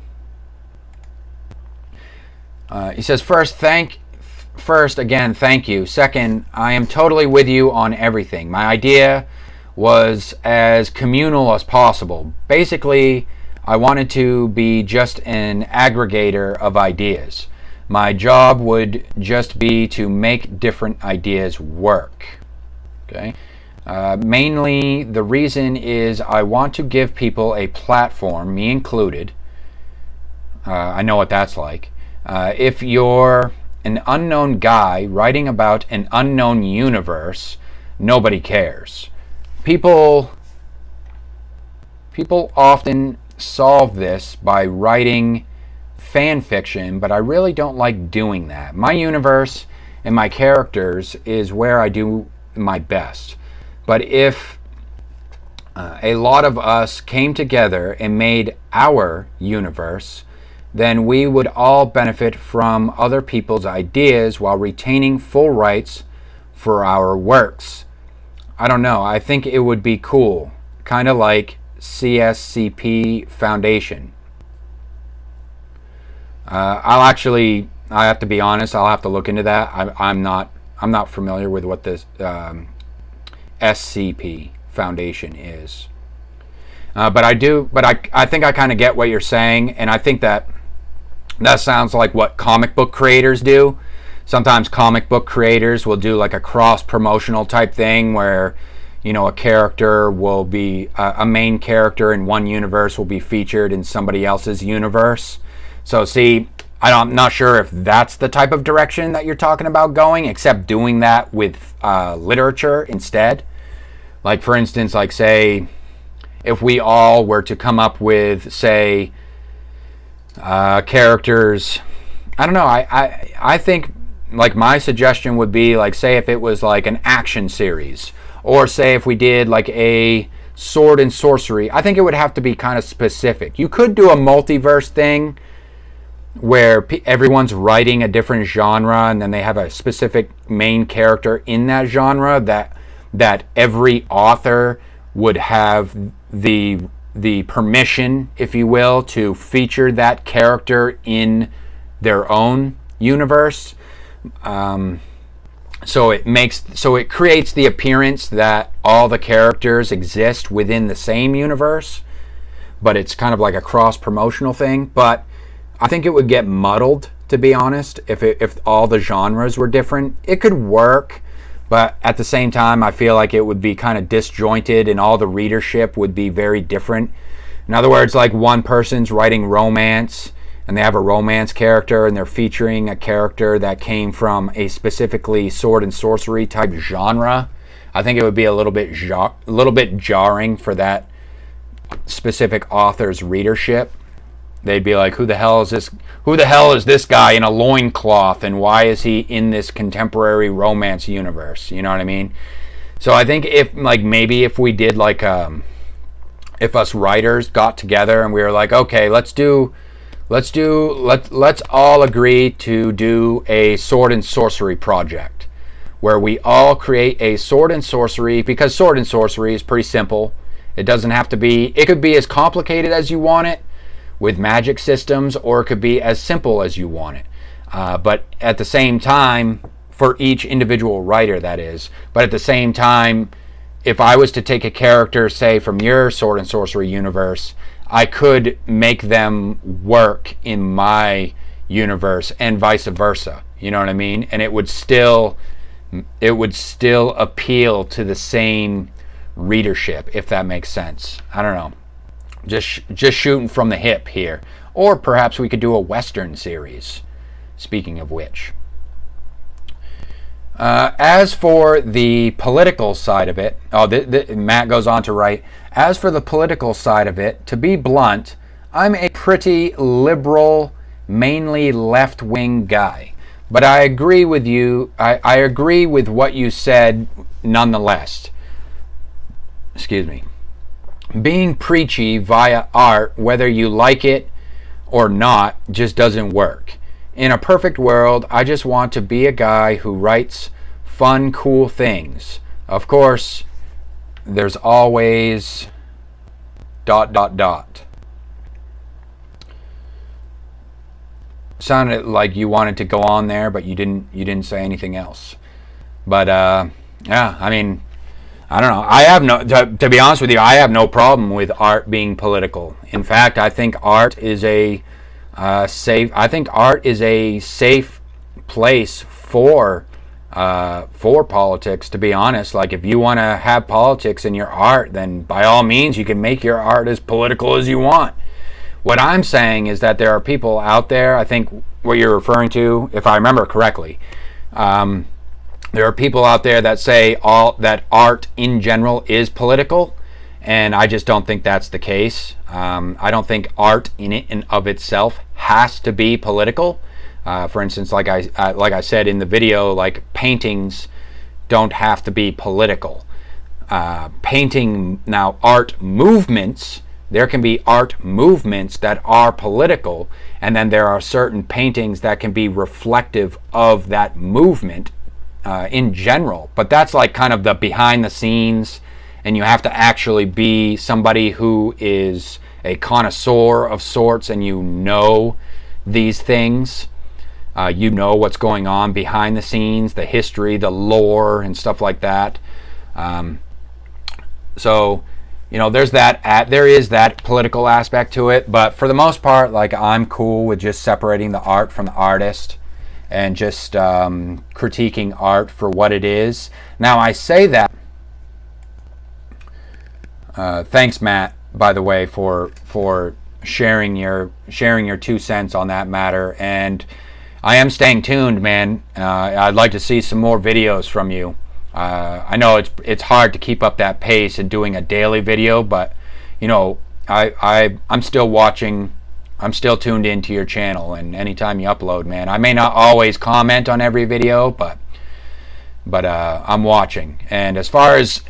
He says, First, again, thank you. Second, I am totally with you on everything. My idea was as communal as possible. Basically, I wanted to be just an aggregator of ideas. My job would just be to make different ideas work. Okay. Mainly, the reason is I want to give people a platform, me included. I know what that's like. If you're an unknown guy writing about an unknown universe, nobody cares. People often solve this by writing fan fiction, but I really don't like doing that. My universe and my characters is where I do my best. But if a lot of us came together and made our universe, then we would all benefit from other people's ideas while retaining full rights for our works. I don't know, I think it would be cool. Kind of like CSCP Foundation. I have to be honest, I'll have to look into that. I'm not familiar with what this SCP Foundation is. But I think I kind of get what you're saying, and I think that sounds like what comic book creators do. Sometimes comic book creators will do like a cross-promotional type thing where, you know, a character will be, a main character in one universe will be featured in somebody else's universe. So see, I'm not sure if that's the type of direction that you're talking about going, except doing that with literature instead. Like for instance, like say, if we all were to come up with, say, characters, I don't know, I think like my suggestion would be like, say if it was like an action series, or say if we did like a sword and sorcery, I think it would have to be kind of specific. You could do a multiverse thing where everyone's writing a different genre and then they have a specific main character in that genre that every author would have the permission, if you will, to feature that character in their own universe. so it creates the appearance that all the characters exist within the same universe, but it's kind of like a cross-promotional thing. But I think it would get muddled, to be honest, if all the genres were different. It could work, but at the same time, I feel like it would be kind of disjointed and all the readership would be very different. In other words, like one person's writing romance and they have a romance character and they're featuring a character that came from a specifically sword and sorcery type genre. I think it would be a little bit jarring for that specific author's readership. They'd be like, who the hell is this? Who the hell is this guy in a loincloth, and why is he in this contemporary romance universe? You know what I mean? So I think maybe if we did if us writers got together and we were like, okay, let's all agree to do a sword and sorcery project where we all create a sword and sorcery, because sword and sorcery is pretty simple. It doesn't have to be, it could be as complicated as you want it with magic systems, or it could be as simple as you want it. But at the same time, for each individual writer, that is. But at the same time, if I was to take a character, say, from your sword and sorcery universe, I could make them work in my universe and vice versa. You know what I mean? And it would still appeal to the same readership, if that makes sense. I don't know. Just shooting from the hip here. Or perhaps we could do a Western series, speaking of which. As for the political side of it, Matt goes on to write, as for the political side of it, to be blunt, I'm a pretty liberal, mainly left-wing guy. But I agree with you. I agree with what you said nonetheless. Excuse me. Being preachy via art, whether you like it or not, just doesn't work. In a perfect world, I just want to be a guy who writes fun, cool things. Of course, there's always ... Sounded like you wanted to go on there, but you didn't say anything else. But yeah, I mean, I don't know. I have to be honest with you, I have no problem with art being political. In fact, I think art is a safe place for politics, to be honest. Like, if you want to have politics in your art, then by all means you can make your art as political as you want. What I'm saying is that there are people out there, I think what you're referring to, if I remember correctly, there are people out there that say that art in general is political, and I just don't think that's the case. I don't think art in and of itself has to be political. For instance, like I said in the video, like, paintings don't have to be political. Art movements, there can be art movements that are political, and then there are certain paintings that can be reflective of that movement in general. But that's like kind of the behind the scenes, and you have to actually be somebody who is a connoisseur of sorts, and you know these things. You know what's going on behind the scenes, the history, the lore, and stuff like that. So, you know, there is that political aspect to it, but for the most part, like, I'm cool with just separating the art from the artist and just critiquing art for what it is. Now, I say that. Thanks, Matt, by the way, for sharing your 2 cents on that matter, and I am staying tuned, man. I'd like to see some more videos from you. I know it's hard to keep up that pace and doing a daily video, but you know, I'm still watching. I'm still tuned into your channel, and anytime you upload, man, I may not always comment on every video, but I'm watching. And as far as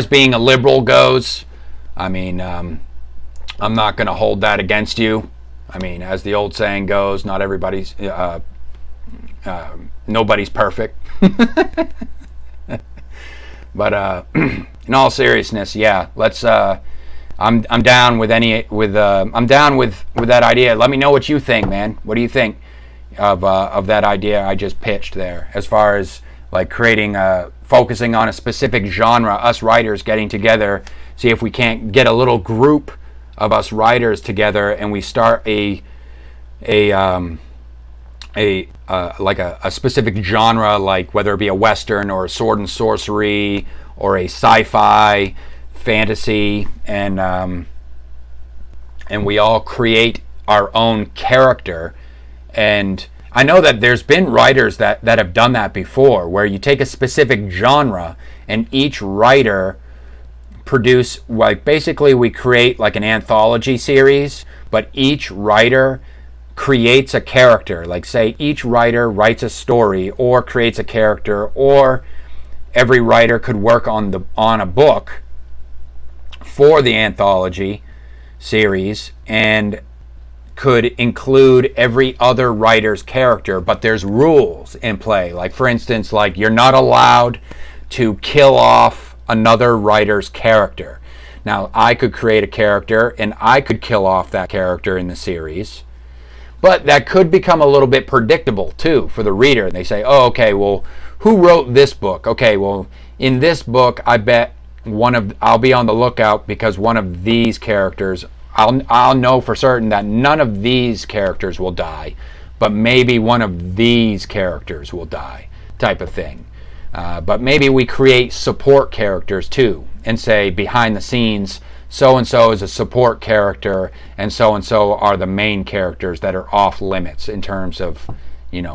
being a liberal goes, I mean, I'm not going to hold that against you. I mean, as the old saying goes, nobody's perfect. But in all seriousness, yeah, let's. I'm down with I'm down with that idea. Let me know what you think, man. What do you think of that idea I just pitched there, as far as like creating focusing on a specific genre, us writers getting together, see if we can't get a little group of us writers together and we start a specific genre, like whether it be a Western or a sword and sorcery or a sci-fi fantasy, and we all create our own character. And I know that there's been writers that have done that before, where you take a specific genre and each writer produce, like, basically we create like an anthology series, but each writer creates a character. Like, say each writer writes a story or creates a character, or every writer could work on a book for the anthology series and could include every other writer's character, but there's rules in play. Like, for instance, like, you're not allowed to kill off another writer's character. Now, I could create a character and I could kill off that character in the series, but that could become a little bit predictable too for the reader. They say, oh, okay, well, who wrote this book? Okay, well, in this book, I bet I'll be on the lookout because one of these characters, I'll know for certain that none of these characters will die, but maybe one of these characters will die, type of thing. But maybe we create support characters too, and say behind the scenes, so-and-so is a support character, and so-and-so are the main characters that are off limits in terms of,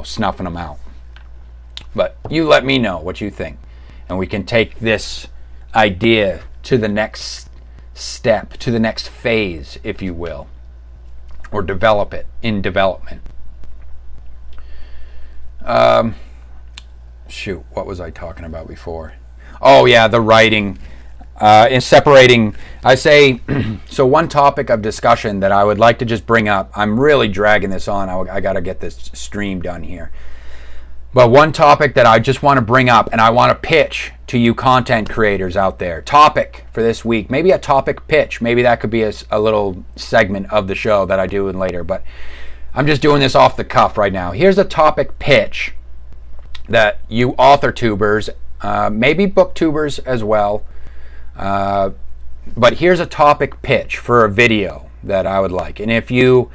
snuffing them out. But you let me know what you think, and we can take this idea to the next step, to the next phase, if you will, or develop it in development. Shoot, what was I talking about before? Oh yeah, the writing and separating. I say, so one topic of discussion that I would like to just bring up, I'm really dragging this on, I got to get this stream done here, but one topic that I just want to bring up and I want to pitch to you content creators out there, topic for this week, maybe a topic pitch, maybe that could be a little segment of the show that I do in later, but I'm just doing this off the cuff right now. Here's a topic pitch that you author-tubers, maybe booktubers as well, but here's a topic pitch for a video that I would like. And if you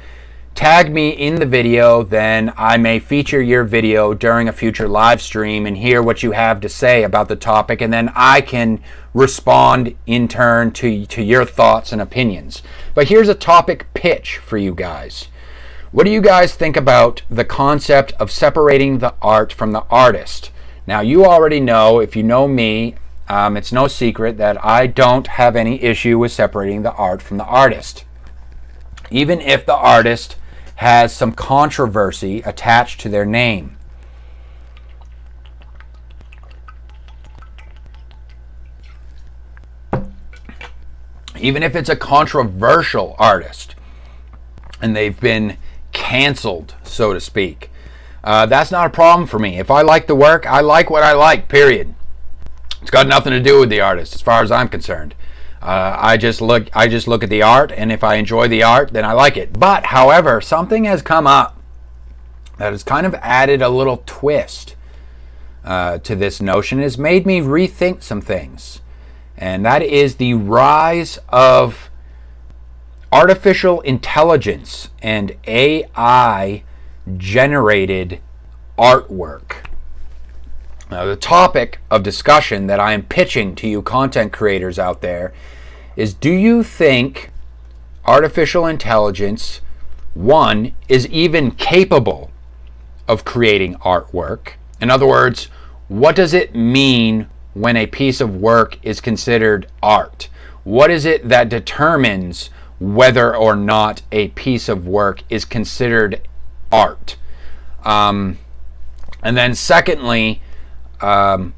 tag me in the video, then I may feature your video during a future live stream and hear what you have to say about the topic, and then I can respond in turn to your thoughts and opinions. But here's a topic pitch for you guys. What do you guys think about the concept of separating the art from the artist? Now, you already know, if you know me, it's no secret that I don't have any issue with separating the art from the artist. Even if the artist has some controversy attached to their name. Even if it's a controversial artist and they've been canceled, so to speak, that's not a problem for me. If I like the work, I like what I like, period. It's got nothing to do with the artist as far as I'm concerned. I just look at the art, and if I enjoy the art, then I like it. But however, something has come up that has kind of added a little twist to this notion. It has made me rethink some things, and that is the rise of artificial intelligence and AI generated artwork. Now, the topic of discussion that I am pitching to you content creators out there is, do you think artificial intelligence, one, is even capable of creating artwork? In other words, what does it mean when a piece of work is considered art? What is it that determines whether or not a piece of work is considered art? And then secondly, I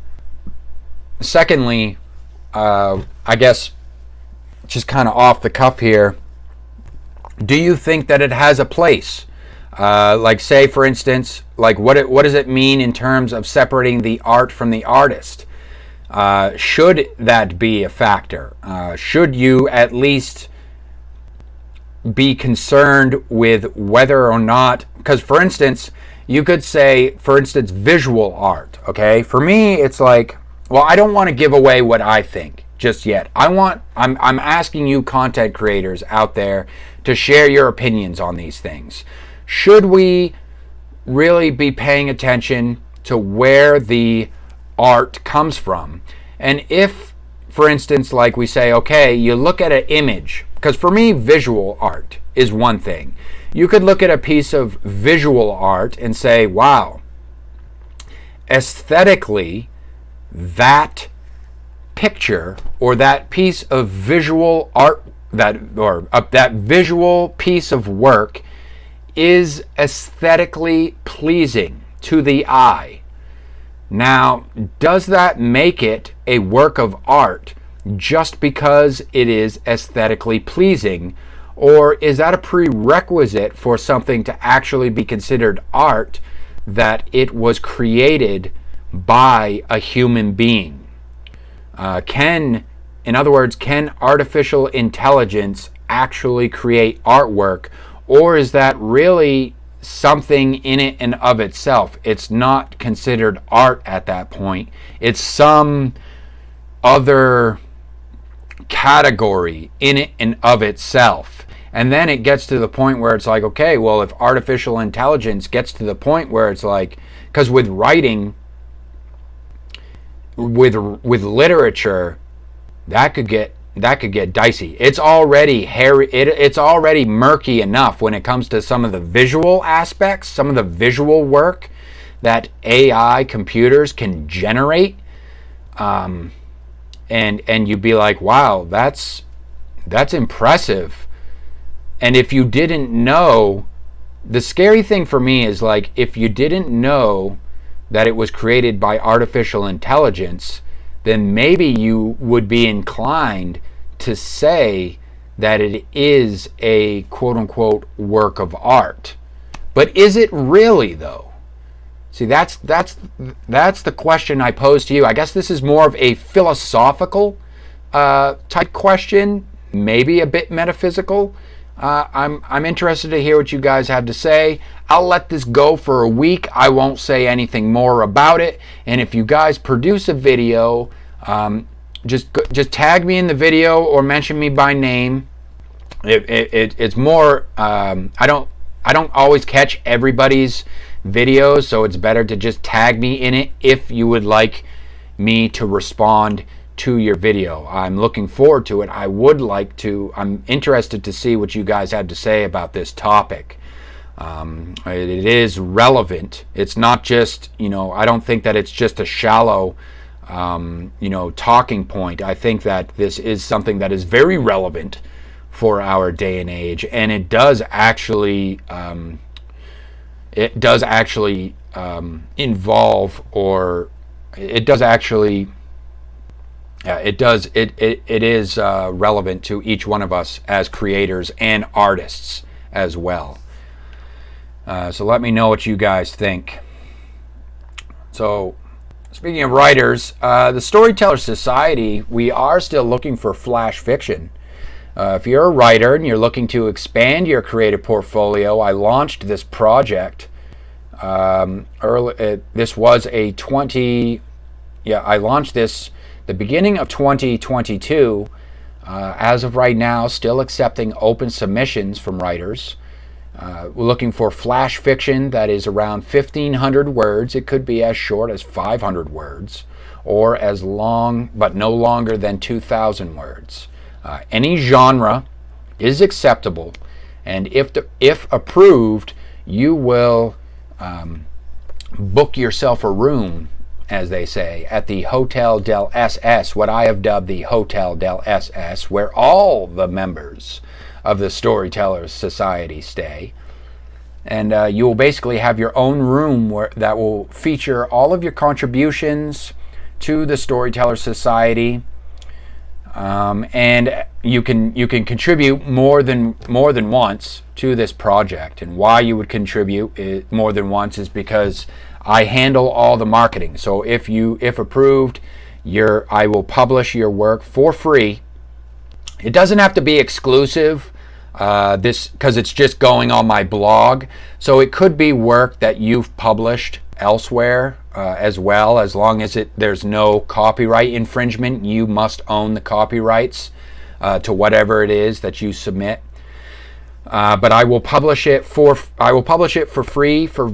guess just kind of off the cuff here, do you think that it has a place? Like, say for instance, like what does it mean in terms of separating the art from the artist? Should that be a factor? Should you at least be concerned with whether or not, because for instance, you could say, for instance, visual art. Okay, for me, it's like, well, I don't want to give away what I think just yet. I'm asking you content creators out there to share your opinions on these things. Should we really be paying attention to where the art comes from? And if, for instance, like we say, okay, you look at an image, because for me, visual art is one thing. You could look at a piece of visual art and say, wow, aesthetically, that picture or that piece of visual art, that visual piece of work is aesthetically pleasing to the eye. Now, does that make it a work of art just because it is aesthetically pleasing? Or is that a prerequisite for something to actually be considered art, that it was created by a human being? In other words, can artificial intelligence actually create artwork, or is that really something in it and of itself? It's not considered art at that point. It's some other category in it and of itself. And then it gets to the point where it's like, okay, well, if artificial intelligence gets to the point where it's like, because with writing, with literature, that could get dicey. It's already it's already murky enough when it comes to some of the visual aspects, some of the visual work that AI computers can generate. And you'd be like, wow, that's impressive. And if you didn't know, the scary thing for me is, like, if you didn't know that it was created by artificial intelligence, then maybe you would be inclined to say that it is a quote-unquote work of art. But is it really, though? See, that's the question I pose to you. I guess this is more of a philosophical type question, maybe a bit metaphysical. I'm interested to hear what you guys have to say. I'll let this go for a week. I won't say anything more about it. And if you guys produce a video, just tag me in the video or mention me by name. It's more. I don't always catch everybody's videos, so it's better to just tag me in it if you would like me to respond to your video. I'm looking forward to it. I'm interested to see what you guys had to say about this topic. It is relevant. It's not just, I don't think that it's just a shallow, talking point. I think that this is something that is very relevant for our day and age, and it does actually involve, or it does actually it is relevant to each one of us as creators and artists as well. So let me know what you guys think. So speaking of writers, the Storytellers Society, we are still looking for flash fiction. If you're a writer and you're looking to expand your creative portfolio, I launched this project this was I launched this the beginning of 2022. As of right now, still accepting open submissions from writers. We're looking for flash fiction that is around 1,500 words. It could be as short as 500 words, or as long but no longer than 2,000 words. Any genre is acceptable, and if approved, you will book yourself a room, as they say, at the Hotel del SS, what I have dubbed the Hotel del SS, where all the members of the Storytellers Society stay. And you will basically have your own room that will feature all of your contributions to the Storytellers Society. And you can contribute more than once to this project. And why you would contribute more than once is because I handle all the marketing. So if approved, I will publish your work for free. It doesn't have to be exclusive. this because it's just going on my blog. So it could be work that you've published elsewhere as well. As long as there's no copyright infringement, you must own the copyrights to whatever it is that you submit. But I will publish it for free for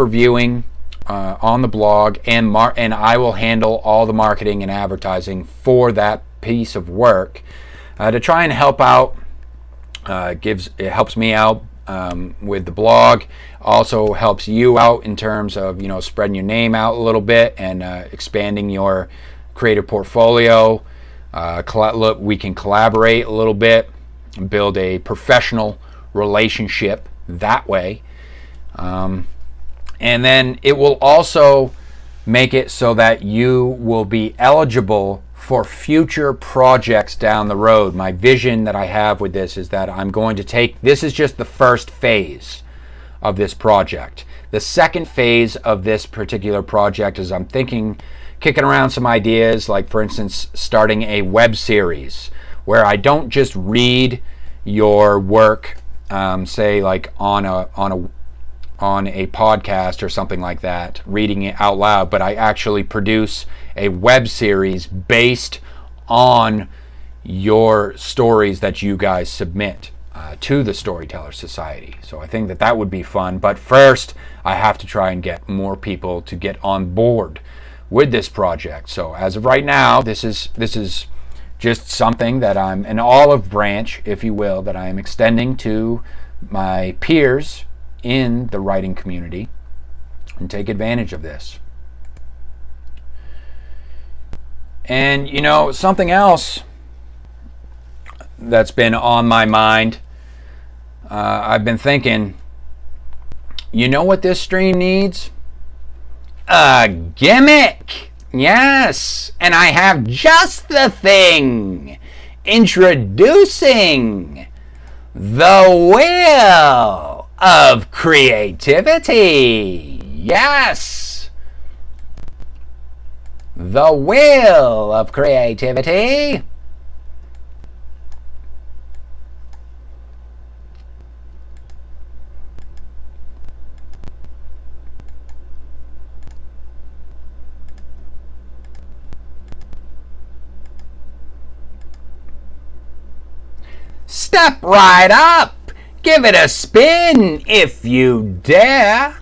viewing on the blog, and I will handle all the marketing and advertising for that piece of work to try and help out. It helps me out with the blog. Also helps you out in terms of spreading your name out a little bit and expanding your creative portfolio. We can collaborate a little bit, build a professional relationship that way. And then it will also make it so that you will be eligible for future projects down the road. My vision that I have with this is that I'm going to this is just the first phase of this project. The second phase of this particular project is I'm kicking around some ideas, like for instance, starting a web series where I don't just read your work, say like on a podcast or something like that, reading it out loud, but I actually produce a web series based on your stories that you guys submit to the Storytellers Society. So I think that would be fun, but first I have to try and get more people to get on board with this project. So as of right now, this is just something that I'm an olive branch, if you will, that I am extending to my peers in the writing community, and take advantage of this. And something else that's been on my mind, I've been thinking, what this stream needs? A gimmick. Yes, and I have just the thing. Introducing the Wheel of Creativity. Yes, the Wheel of Creativity. Step right up, give it a spin if you dare,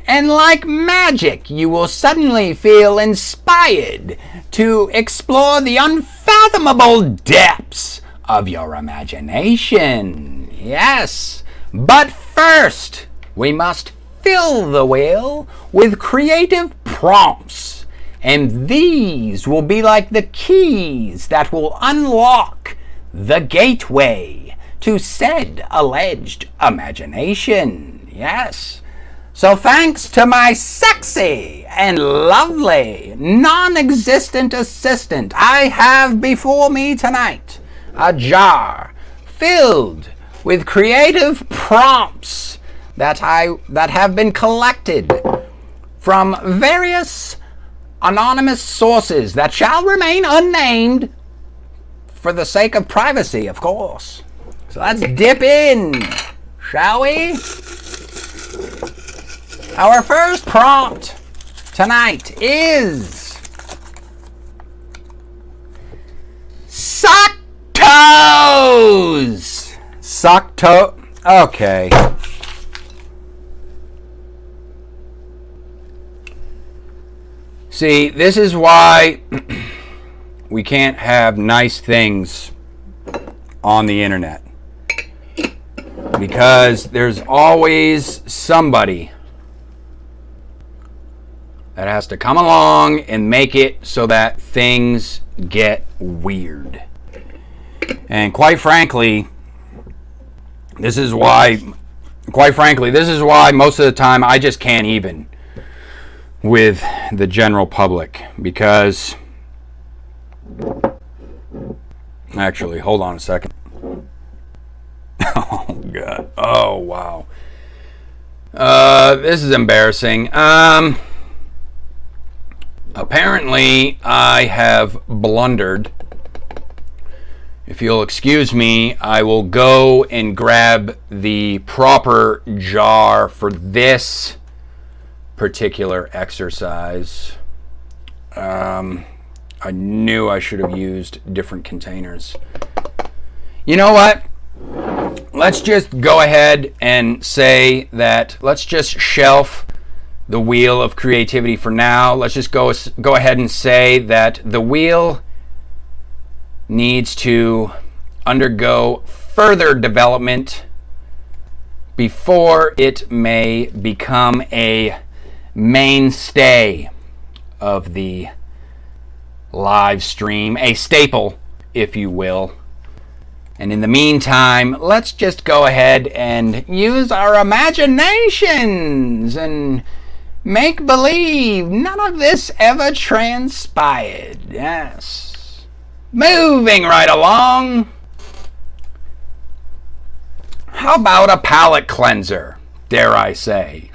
and like magic you will suddenly feel inspired to explore the unfathomable depths of your imagination. Yes, but first we must fill the wheel with creative prompts, and these will be like the keys that will unlock the gateway to said alleged imagination. Yes. So thanks to my sexy and lovely non-existent assistant, I have before me tonight a jar filled with creative prompts that have been collected from various anonymous sources that shall remain unnamed for the sake of privacy, of course. So let's dip in, shall we? Our first prompt tonight is suck toes. Suck toe. Okay. See, this is why we can't have nice things on the internet, because there's always somebody that has to come along and make it so that things get weird. And quite frankly, this is why most of the time I just can't even with the general public, because actually, hold on a second. Oh God. Oh wow. This is embarrassing. Apparently I have blundered If you'll excuse me, I will go and grab the proper jar for this particular exercise. I knew I should have used different containers. You know what? Let's just go ahead and say that let's just shelf the wheel of creativity for now. Let's just go ahead and say that the wheel needs to undergo further development before it may become a mainstay of the live stream, a staple, if you will. And in the meantime, let's just go ahead and use our imaginations and make believe none of this ever transpired. Yes. Moving right along. How about a palate cleanser, dare I say?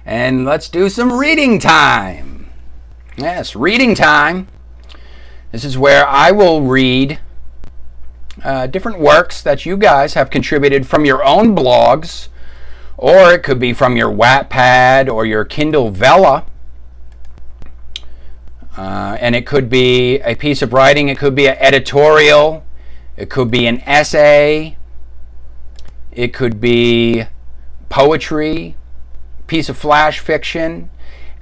And let's do some reading time. Yes, reading time. This is where I will read different works that you guys have contributed from your own blogs, or it could be from your Wattpad or your Kindle Vella. And it could be a piece of writing, it could be an editorial, it could be an essay, it could be poetry, piece of flash fiction,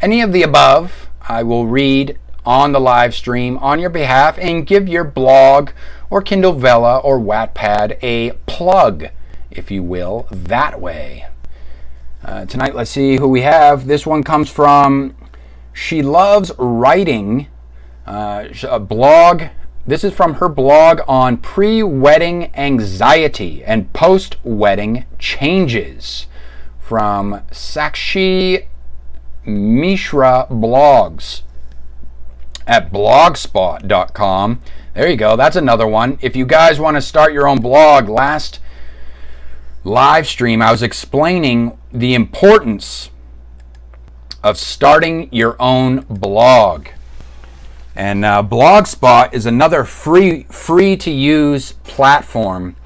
any of the above. I will read on the live stream on your behalf and give your blog or Kindle Vella or Wattpad a plug, if you will, that way. Tonight, let's see who we have. This one comes from She Loves Writing, a blog. This is from her blog on pre-wedding anxiety and post-wedding changes from Sakshi Mishra Blogs at blogspot.com. There you go. That's another one. If you guys want to start your own blog, last live stream I was explaining the importance of starting your own blog. And Blogspot is another free to use platform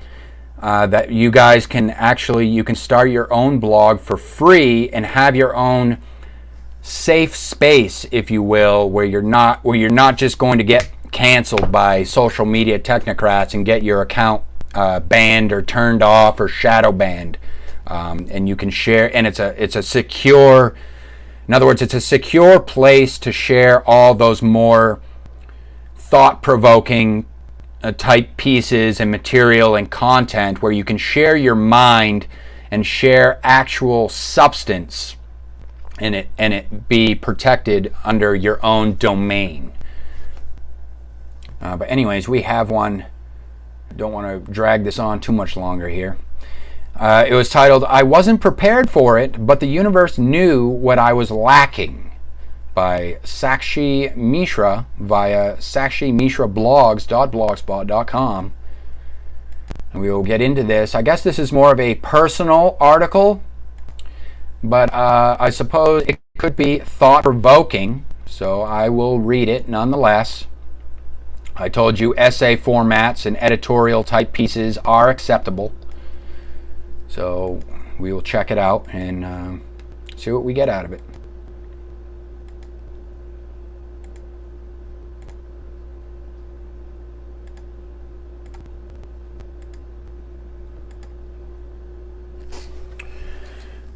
that you guys can you can start your own blog for free and have your own safe space, if you will, where you're not just going to get canceled by social media technocrats and get your account banned or turned off or shadow banned. And you can share, and it's a secure. In other words, it's a secure place to share all those more thought-provoking type pieces and material and content where you can share your mind and share actual substance and it be protected under your own domain. But anyways, we have one. I don't want to drag this on too much longer here. It was titled, I Wasn't Prepared for It, But the Universe Knew What I Was Lacking, by Sakshi Mishra via sakshimishrabloggs.blogspot.com. And we will get into this. I guess this is more of a personal article, but I suppose it could be thought-provoking, so I will read it nonetheless. I told you essay formats and editorial type pieces are acceptable. So we will check it out and see what we get out of it.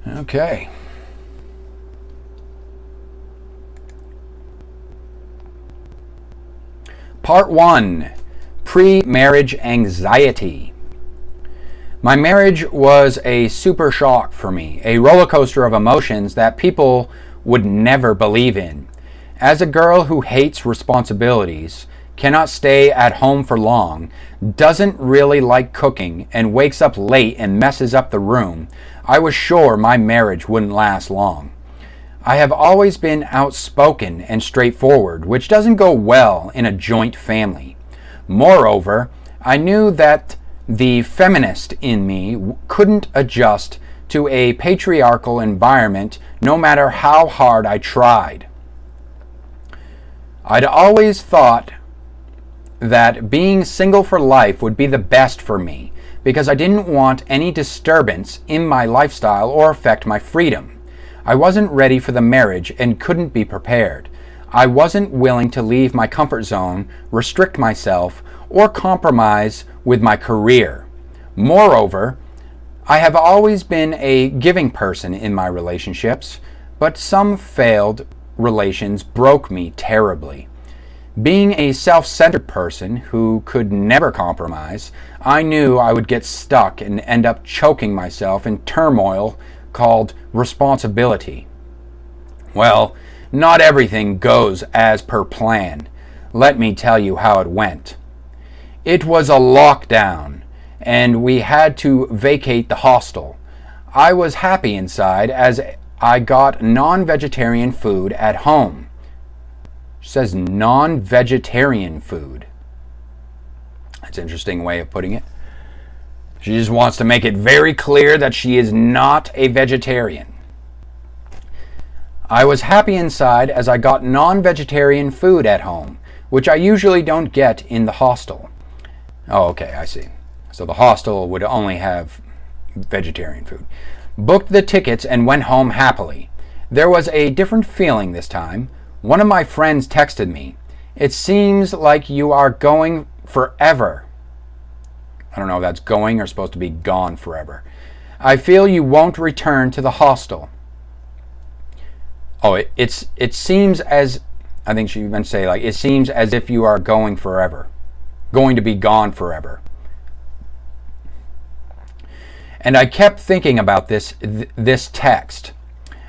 Okay. Part 1. Pre-marriage anxiety. My marriage was a super shock for me, a roller coaster of emotions that people would never believe in. As a girl who hates responsibilities, cannot stay at home for long, doesn't really like cooking, and wakes up late and messes up the room, I was sure my marriage wouldn't last long. I have always been outspoken and straightforward, which doesn't go well in a joint family. Moreover, I knew that the feminist in me couldn't adjust to a patriarchal environment no matter how hard I tried. I'd always thought that being single for life would be the best for me because I didn't want any disturbance in my lifestyle or affect my freedom. I wasn't ready for the marriage and couldn't be prepared. I wasn't willing to leave my comfort zone, restrict myself, or compromise with my career. Moreover, I have always been a giving person in my relationships, but some failed relations broke me terribly. Being a self-centered person who could never compromise, I knew I would get stuck and end up choking myself in turmoil called responsibility. Well, not everything goes as per plan. Let me tell you how it went. It was a lockdown, and we had to vacate the hostel. I was happy inside as I got non-vegetarian food at home. She says non-vegetarian food. That's an interesting way of putting it. She just wants to make it very clear that she is not a vegetarian. I was happy inside as I got non-vegetarian food at home, which I usually don't get in the hostel. Oh, okay, I see. So the hostel would only have vegetarian food. Booked the tickets and went home happily. There was a different feeling this time. One of my friends texted me, "It seems like you are going forever." I don't know if that's going or supposed to be gone forever. "I feel you won't return to the hostel." Oh, it seems as, I think she meant to say, like, it seems as if you are going forever. Going to be gone forever. And I kept thinking about this text.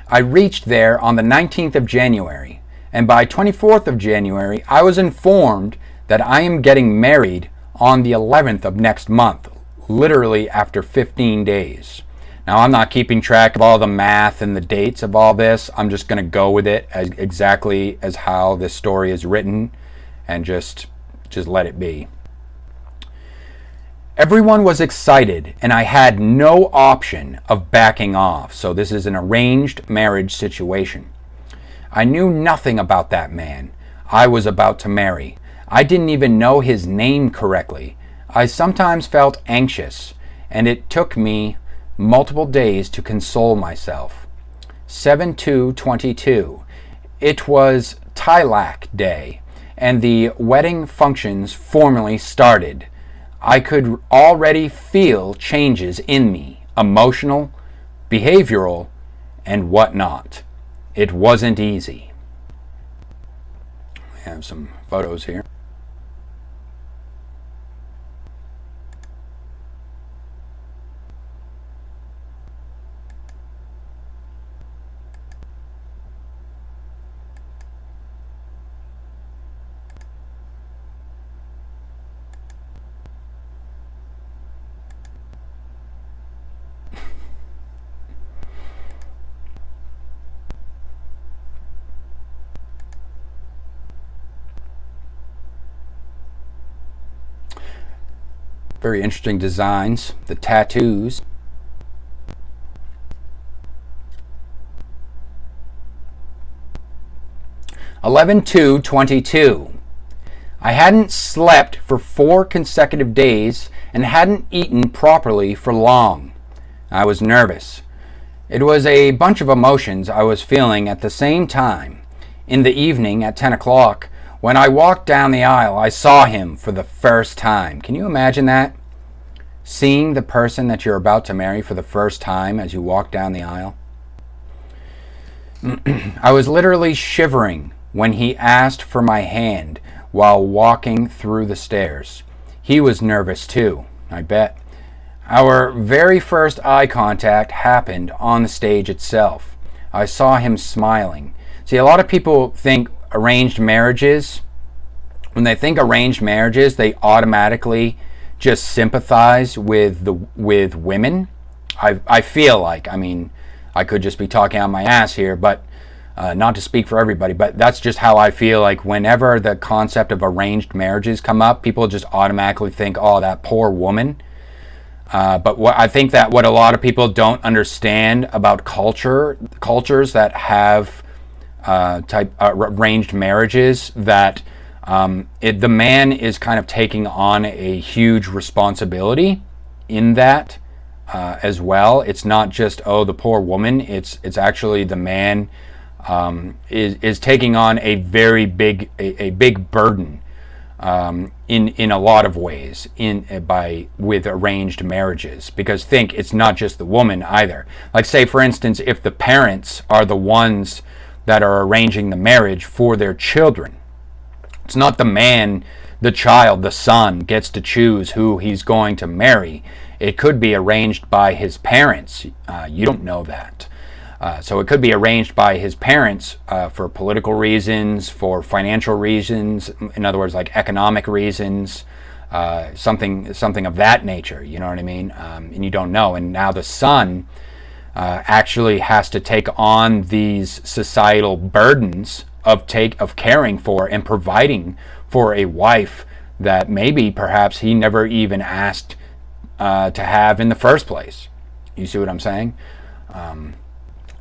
I reached there on the 19th of January, and by 24th of January, I was informed that I am getting married on the 11th of next month, literally after 15 days. Now, I'm not keeping track of all the math and the dates of all this. I'm just going to go with it as exactly as how this story is written and just let it be. Everyone was excited, and I had no option of backing off, so this is an arranged marriage situation. I knew nothing about that man I was about to marry. I didn't even know his name correctly. I sometimes felt anxious, and it took me multiple days to console myself. 7/2/22. It was Tilak Day, and the wedding functions formally started. I could already feel changes in me, emotional, behavioral, and whatnot. It wasn't easy. We have some photos here. Very interesting designs, the tattoos. (11/2/22). I hadn't slept for 4 consecutive days and hadn't eaten properly for long. I was nervous. It was a bunch of emotions I was feeling at the same time. In the evening at 10 o'clock, when I walked down the aisle, I saw him for the first time. Can you imagine that? Seeing the person that you're about to marry for the first time as you walk down the aisle? I was literally shivering when he asked for my hand while walking through the stairs. He was nervous too, I bet. Our very first eye contact happened on the stage itself. I saw him smiling. See, a lot of people think arranged marriages, when they think arranged marriages, they automatically just sympathize with women. I feel like, I mean, I could just be talking out my ass here, but not to speak for everybody, but that's just how I feel like whenever the concept of arranged marriages come up, people just automatically think, oh, that poor woman. But I think that what a lot of people don't understand about cultures that have arranged marriages, that The man is kind of taking on a huge responsibility in that as well. It's not just, oh, the poor woman. It's actually the man is taking on a very big big burden in a lot of ways with arranged marriages. Because think, it's not just the woman either. Like, say for instance, if the parents are the ones that are arranging the marriage for their children, it's not the man, the child, the son gets to choose who he's going to marry. It could be arranged by his parents. You don't know that. So it could be arranged by his parents for political reasons, for financial reasons, in other words, like economic reasons, something of that nature, you know what I mean? And you don't know. And now the son actually has to take on these societal burdens of caring for and providing for a wife that maybe perhaps he never even asked to have in the first place. You see what I'm saying?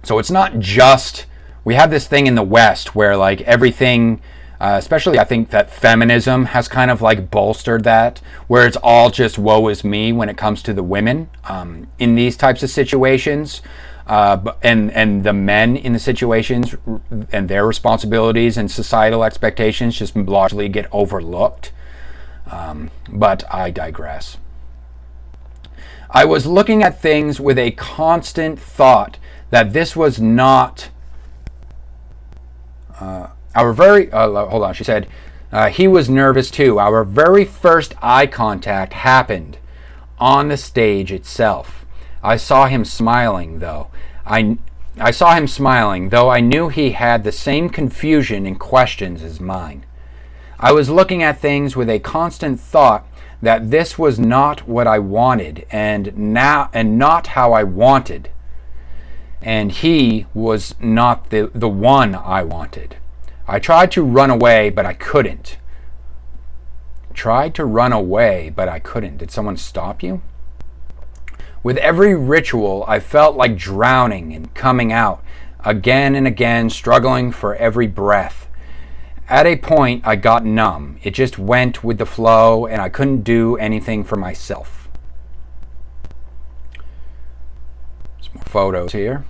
So it's not just, we have this thing in the West where like everything, especially I think that feminism has kind of like bolstered that, where it's all just woe is me when it comes to the women in these types of situations, and the men in the situations and their responsibilities and societal expectations just largely get overlooked. But I digress. I was looking at things with a constant thought that this was not our very, hold on, she said, he was nervous too. Our very first eye contact happened on the stage itself. I saw him smiling, though. I saw him smiling, though I knew he had the same confusion and questions as mine. I was looking at things with a constant thought that this was not what I wanted, and not how I wanted. And he was not the one I wanted. I tried to run away, but I couldn't. Did someone stop you? With every ritual, I felt like drowning and coming out, again and again, struggling for every breath. At a point, I got numb. It just went with the flow, and I couldn't do anything for myself. Some more photos here.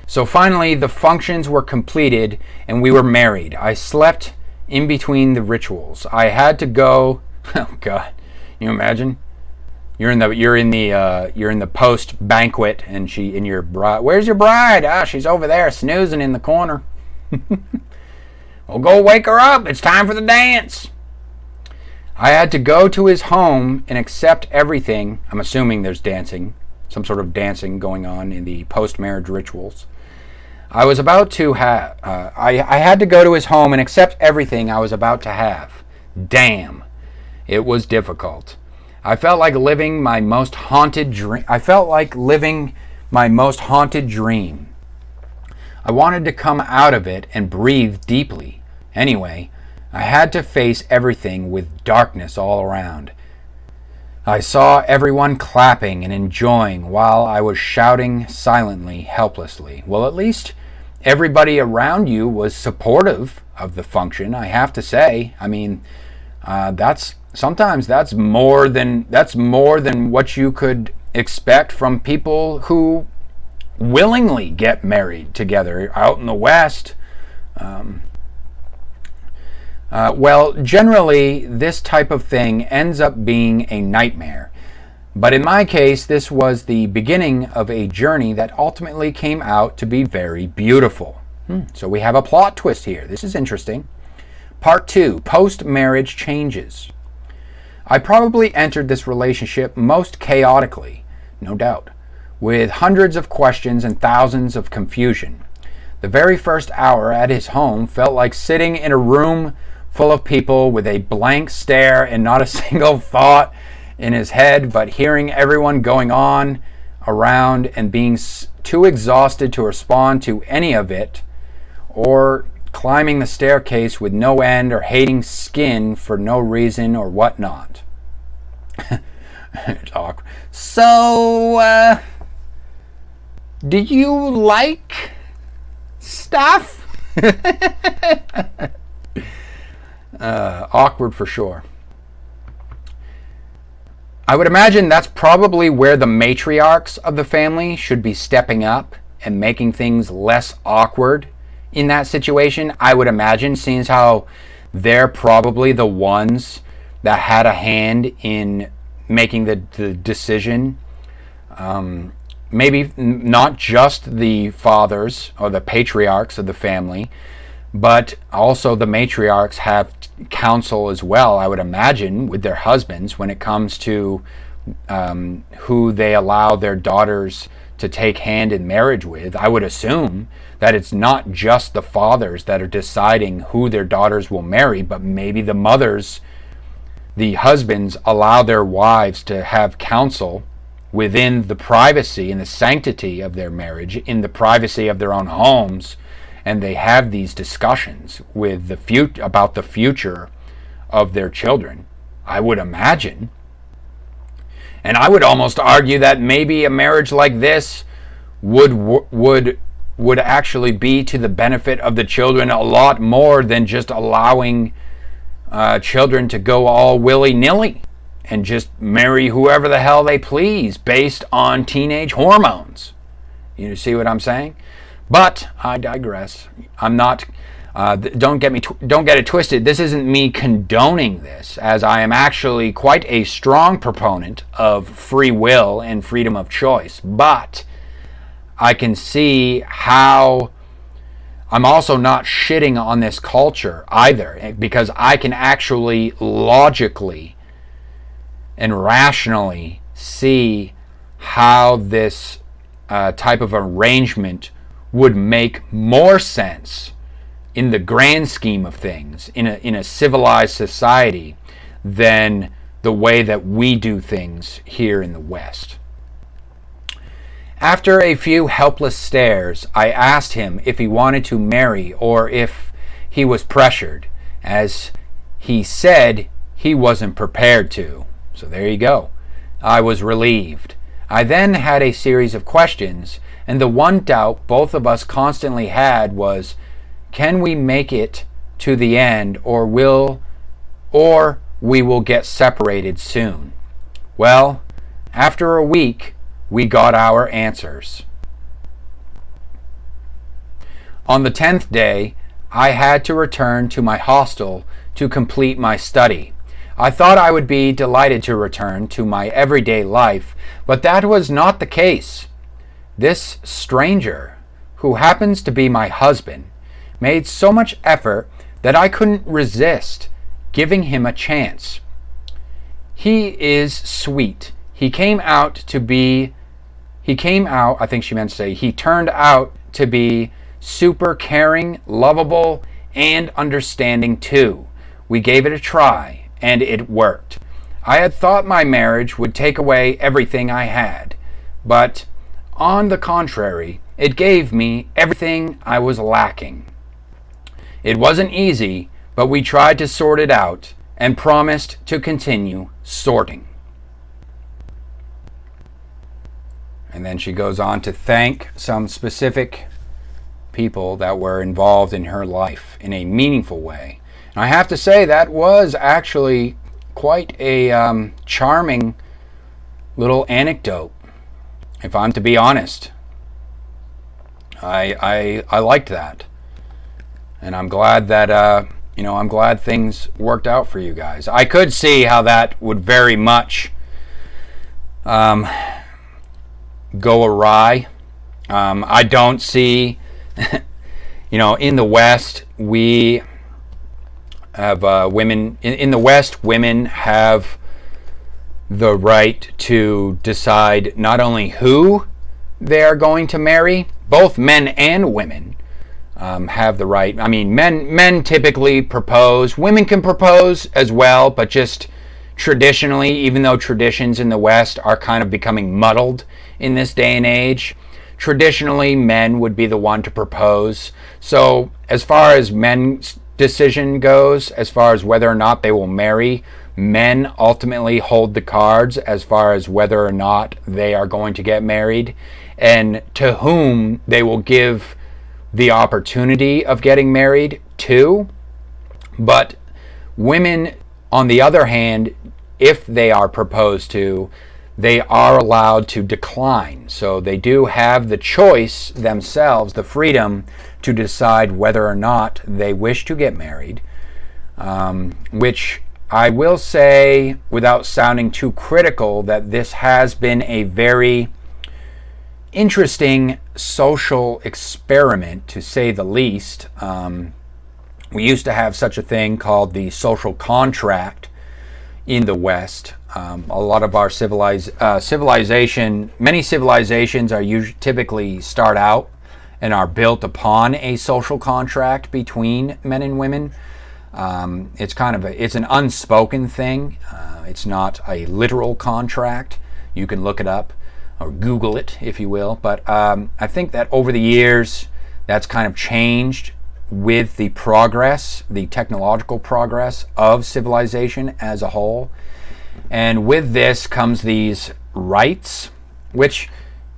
So finally, the functions were completed, and we were married. I slept in between the rituals. I had to go. Oh God, can you imagine? You're in the post banquet, and your bride. Where's your bride? Ah, she's over there snoozing in the corner. Well, go wake her up. It's time for the dance. I had to go to his home and accept everything. I'm assuming there's dancing, some sort of dancing going on in the post-marriage rituals. I was about to have. I had to go to his home and accept everything I was about to have. Damn, it was difficult. I felt like living my most haunted dream. I wanted to come out of it and breathe deeply. Anyway, I had to face everything with darkness all around. I saw everyone clapping and enjoying while I was shouting silently, helplessly. Well, at least everybody around you was supportive of the function, I have to say. I mean, that's more than what you could expect from people who willingly get married together out in the West. Well, generally, this type of thing ends up being a nightmare. But in my case, this was the beginning of a journey that ultimately came out to be very beautiful. So we have a plot twist here. This is interesting. Part 2, post-marriage changes. I probably entered this relationship most chaotically, no doubt, with hundreds of questions and thousands of confusion. The very first hour at his home felt like sitting in a room full of people with a blank stare and not a single thought in his head, but hearing everyone going on around and being too exhausted to respond to any of it, or climbing the staircase with no end, or hating skin for no reason or whatnot. It's awkward. So, do you like stuff? Awkward for sure. I would imagine that's probably where the matriarchs of the family should be stepping up and making things less awkward in that situation. I would imagine, seeing as how they're probably the ones that had a hand in making the decision. Maybe not just the fathers or the patriarchs of the family, but also the matriarchs have counsel as well, I would imagine, with their husbands when it comes to who they allow their daughters to take hand in marriage with. I would assume that it's not just the fathers that are deciding who their daughters will marry, but maybe the mothers, the husbands, allow their wives to have counsel within the privacy and the sanctity of their marriage, in the privacy of their own homes, and they have these discussions with about the future of their children, I would imagine. And I would almost argue that maybe a marriage like this would actually be to the benefit of the children a lot more than just allowing children to go all willy-nilly and just marry whoever the hell they please based on teenage hormones. You see what I'm saying? But I digress. I'm not. Don't get it twisted. This isn't me condoning this, as I am actually quite a strong proponent of free will and freedom of choice. But I can see how I'm also not shitting on this culture either, because I can actually logically and rationally see how this type of arrangement would make more sense in the grand scheme of things in a civilized society than the way that we do things here in the West. After a few helpless stares, I asked him if he wanted to marry or if he was pressured, as he said he wasn't prepared to. So there you go. I was relieved. I then had a series of questions, and the one doubt both of us constantly had was, can we make it to the end, or we will get separated soon? Well, after a week, we got our answers. On the 10th day, I had to return to my hostel to complete my study. I thought I would be delighted to return to my everyday life, but that was not the case. This stranger, who happens to be my husband, made so much effort that I couldn't resist giving him a chance. He is sweet. He turned out to be super caring, lovable, and understanding too. We gave it a try, and it worked. I had thought my marriage would take away everything I had, but on the contrary, it gave me everything I was lacking. It wasn't easy, but we tried to sort it out and promised to continue sorting. And then she goes on to thank some specific people that were involved in her life in a meaningful way. And I have to say that was actually quite a charming little anecdote, if I'm to be honest. I liked that, and I'm glad that I'm glad things worked out for you guys. I could see how that would very much go awry. I don't see, in the West we have women. In the West, women have the right to decide not only who they are going to marry. Both men and women have the right. I mean, men typically propose. Women can propose as well, but just traditionally, even though traditions in the West are kind of becoming muddled in this day and age, traditionally men would be the one to propose. So as far as men's decision goes, as far as whether or not they will marry, men ultimately hold the cards as far as whether or not they are going to get married, and to whom they will give the opportunity of getting married to. But Women, on the other hand, if they are proposed to, they are allowed to decline. So they do have the choice themselves, the freedom to decide whether or not they wish to get married, which I will say, without sounding too critical, that this has been a very interesting social experiment, to say the least. We used to have such a thing called the social contract in the West. A lot of our many civilizations are typically start out and are built upon a social contract between men and women. It's it's an unspoken thing. It's not a literal contract. You can look it up or Google it, if you will. But I think that over the years, that's kind of changed with the progress, the technological progress of civilization as a whole. And with this comes these rights, which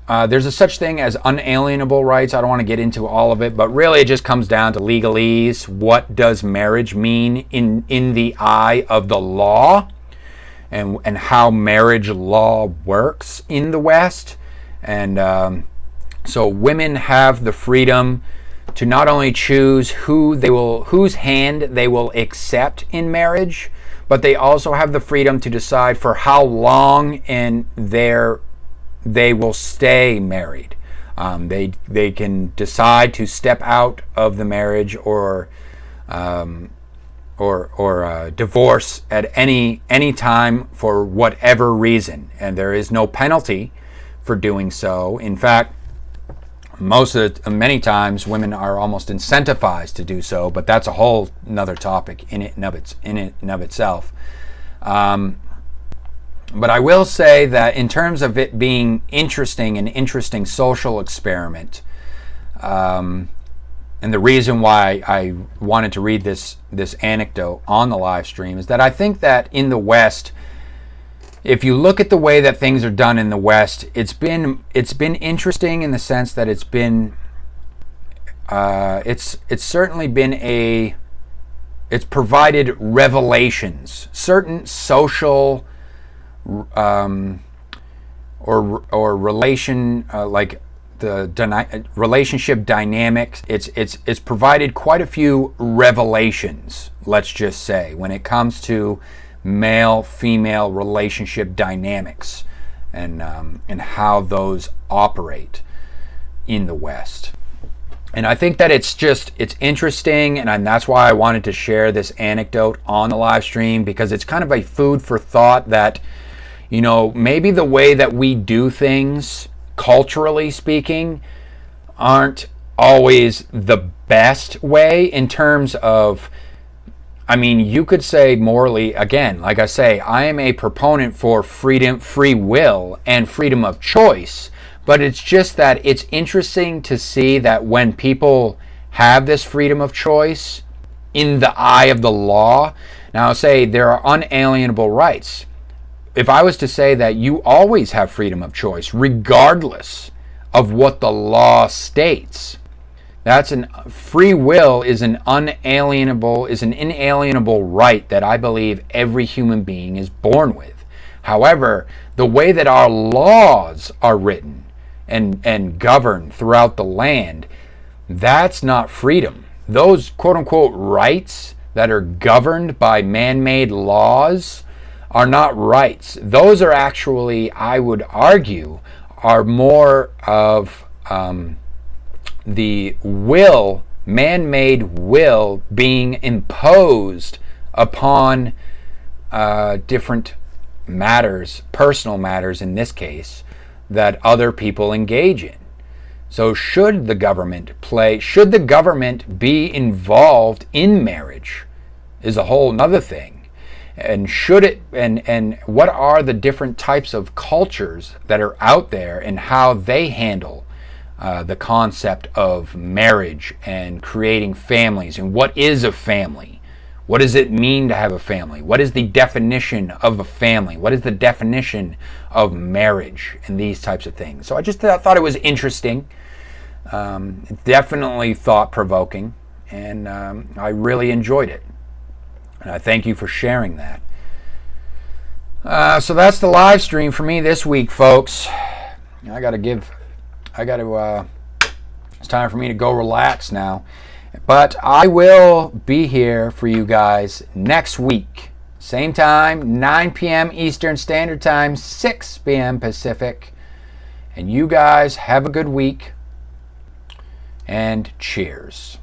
there's a such thing as unalienable rights. I don't want to get into all of it, but really it just comes down to legalese. What does marriage mean in the eye of the law, and how marriage law works in the West. And so women have the freedom to not only choose whose hand they will accept in marriage, but they also have the freedom to decide for how long they will stay married. They can decide to step out of the marriage or divorce at any time for whatever reason, and there is no penalty for doing so. In fact, many times women are almost incentivized to do so, but that's a whole another topic in it and of itself. But I will say that in terms of it being an interesting social experiment, and the reason why I wanted to read this anecdote on the live stream is that I think that in the West, if you look at the way that things are done in the West, it's been interesting in the sense that it's certainly been it's provided revelations, certain social or relation like the relationship dynamics. It's provided quite a few revelations, let's just say, when it comes to male-female relationship dynamics and how those operate in the West. And I think that it's interesting, and that's why I wanted to share this anecdote on the live stream, because it's kind of a food for thought that, maybe the way that we do things, culturally speaking, aren't always the best way in terms of, you could say morally, again, like I say, I am a proponent for freedom, free will, and freedom of choice. But it's just that it's interesting to see that when people have this freedom of choice in the eye of the law, now say there are unalienable rights. If I was to say that you always have freedom of choice, regardless of what the law states, free will is an inalienable right that I believe every human being is born with. However, the way that our laws are written and govern throughout the land, that's not freedom. Those quote-unquote rights that are governed by man-made laws are not rights. Those are actually, I would argue, are more of the will, man-made will, being imposed upon different matters, personal matters in this case, that other people engage in. So should the government be involved in marriage is a whole nother thing. And should it, and what are the different types of cultures that are out there and how they handle the concept of marriage and creating families, and what is a family? What does it mean to have a family? What is the definition of a family? What is the definition of marriage and these types of things? So I just thought it was interesting, definitely thought-provoking, and I really enjoyed it. And I thank you for sharing that. So that's the live stream for me this week, folks. It's time for me to go relax now. But I will be here for you guys next week. Same time, 9 p.m. Eastern Standard Time, 6 p.m. Pacific. And you guys have a good week. And cheers.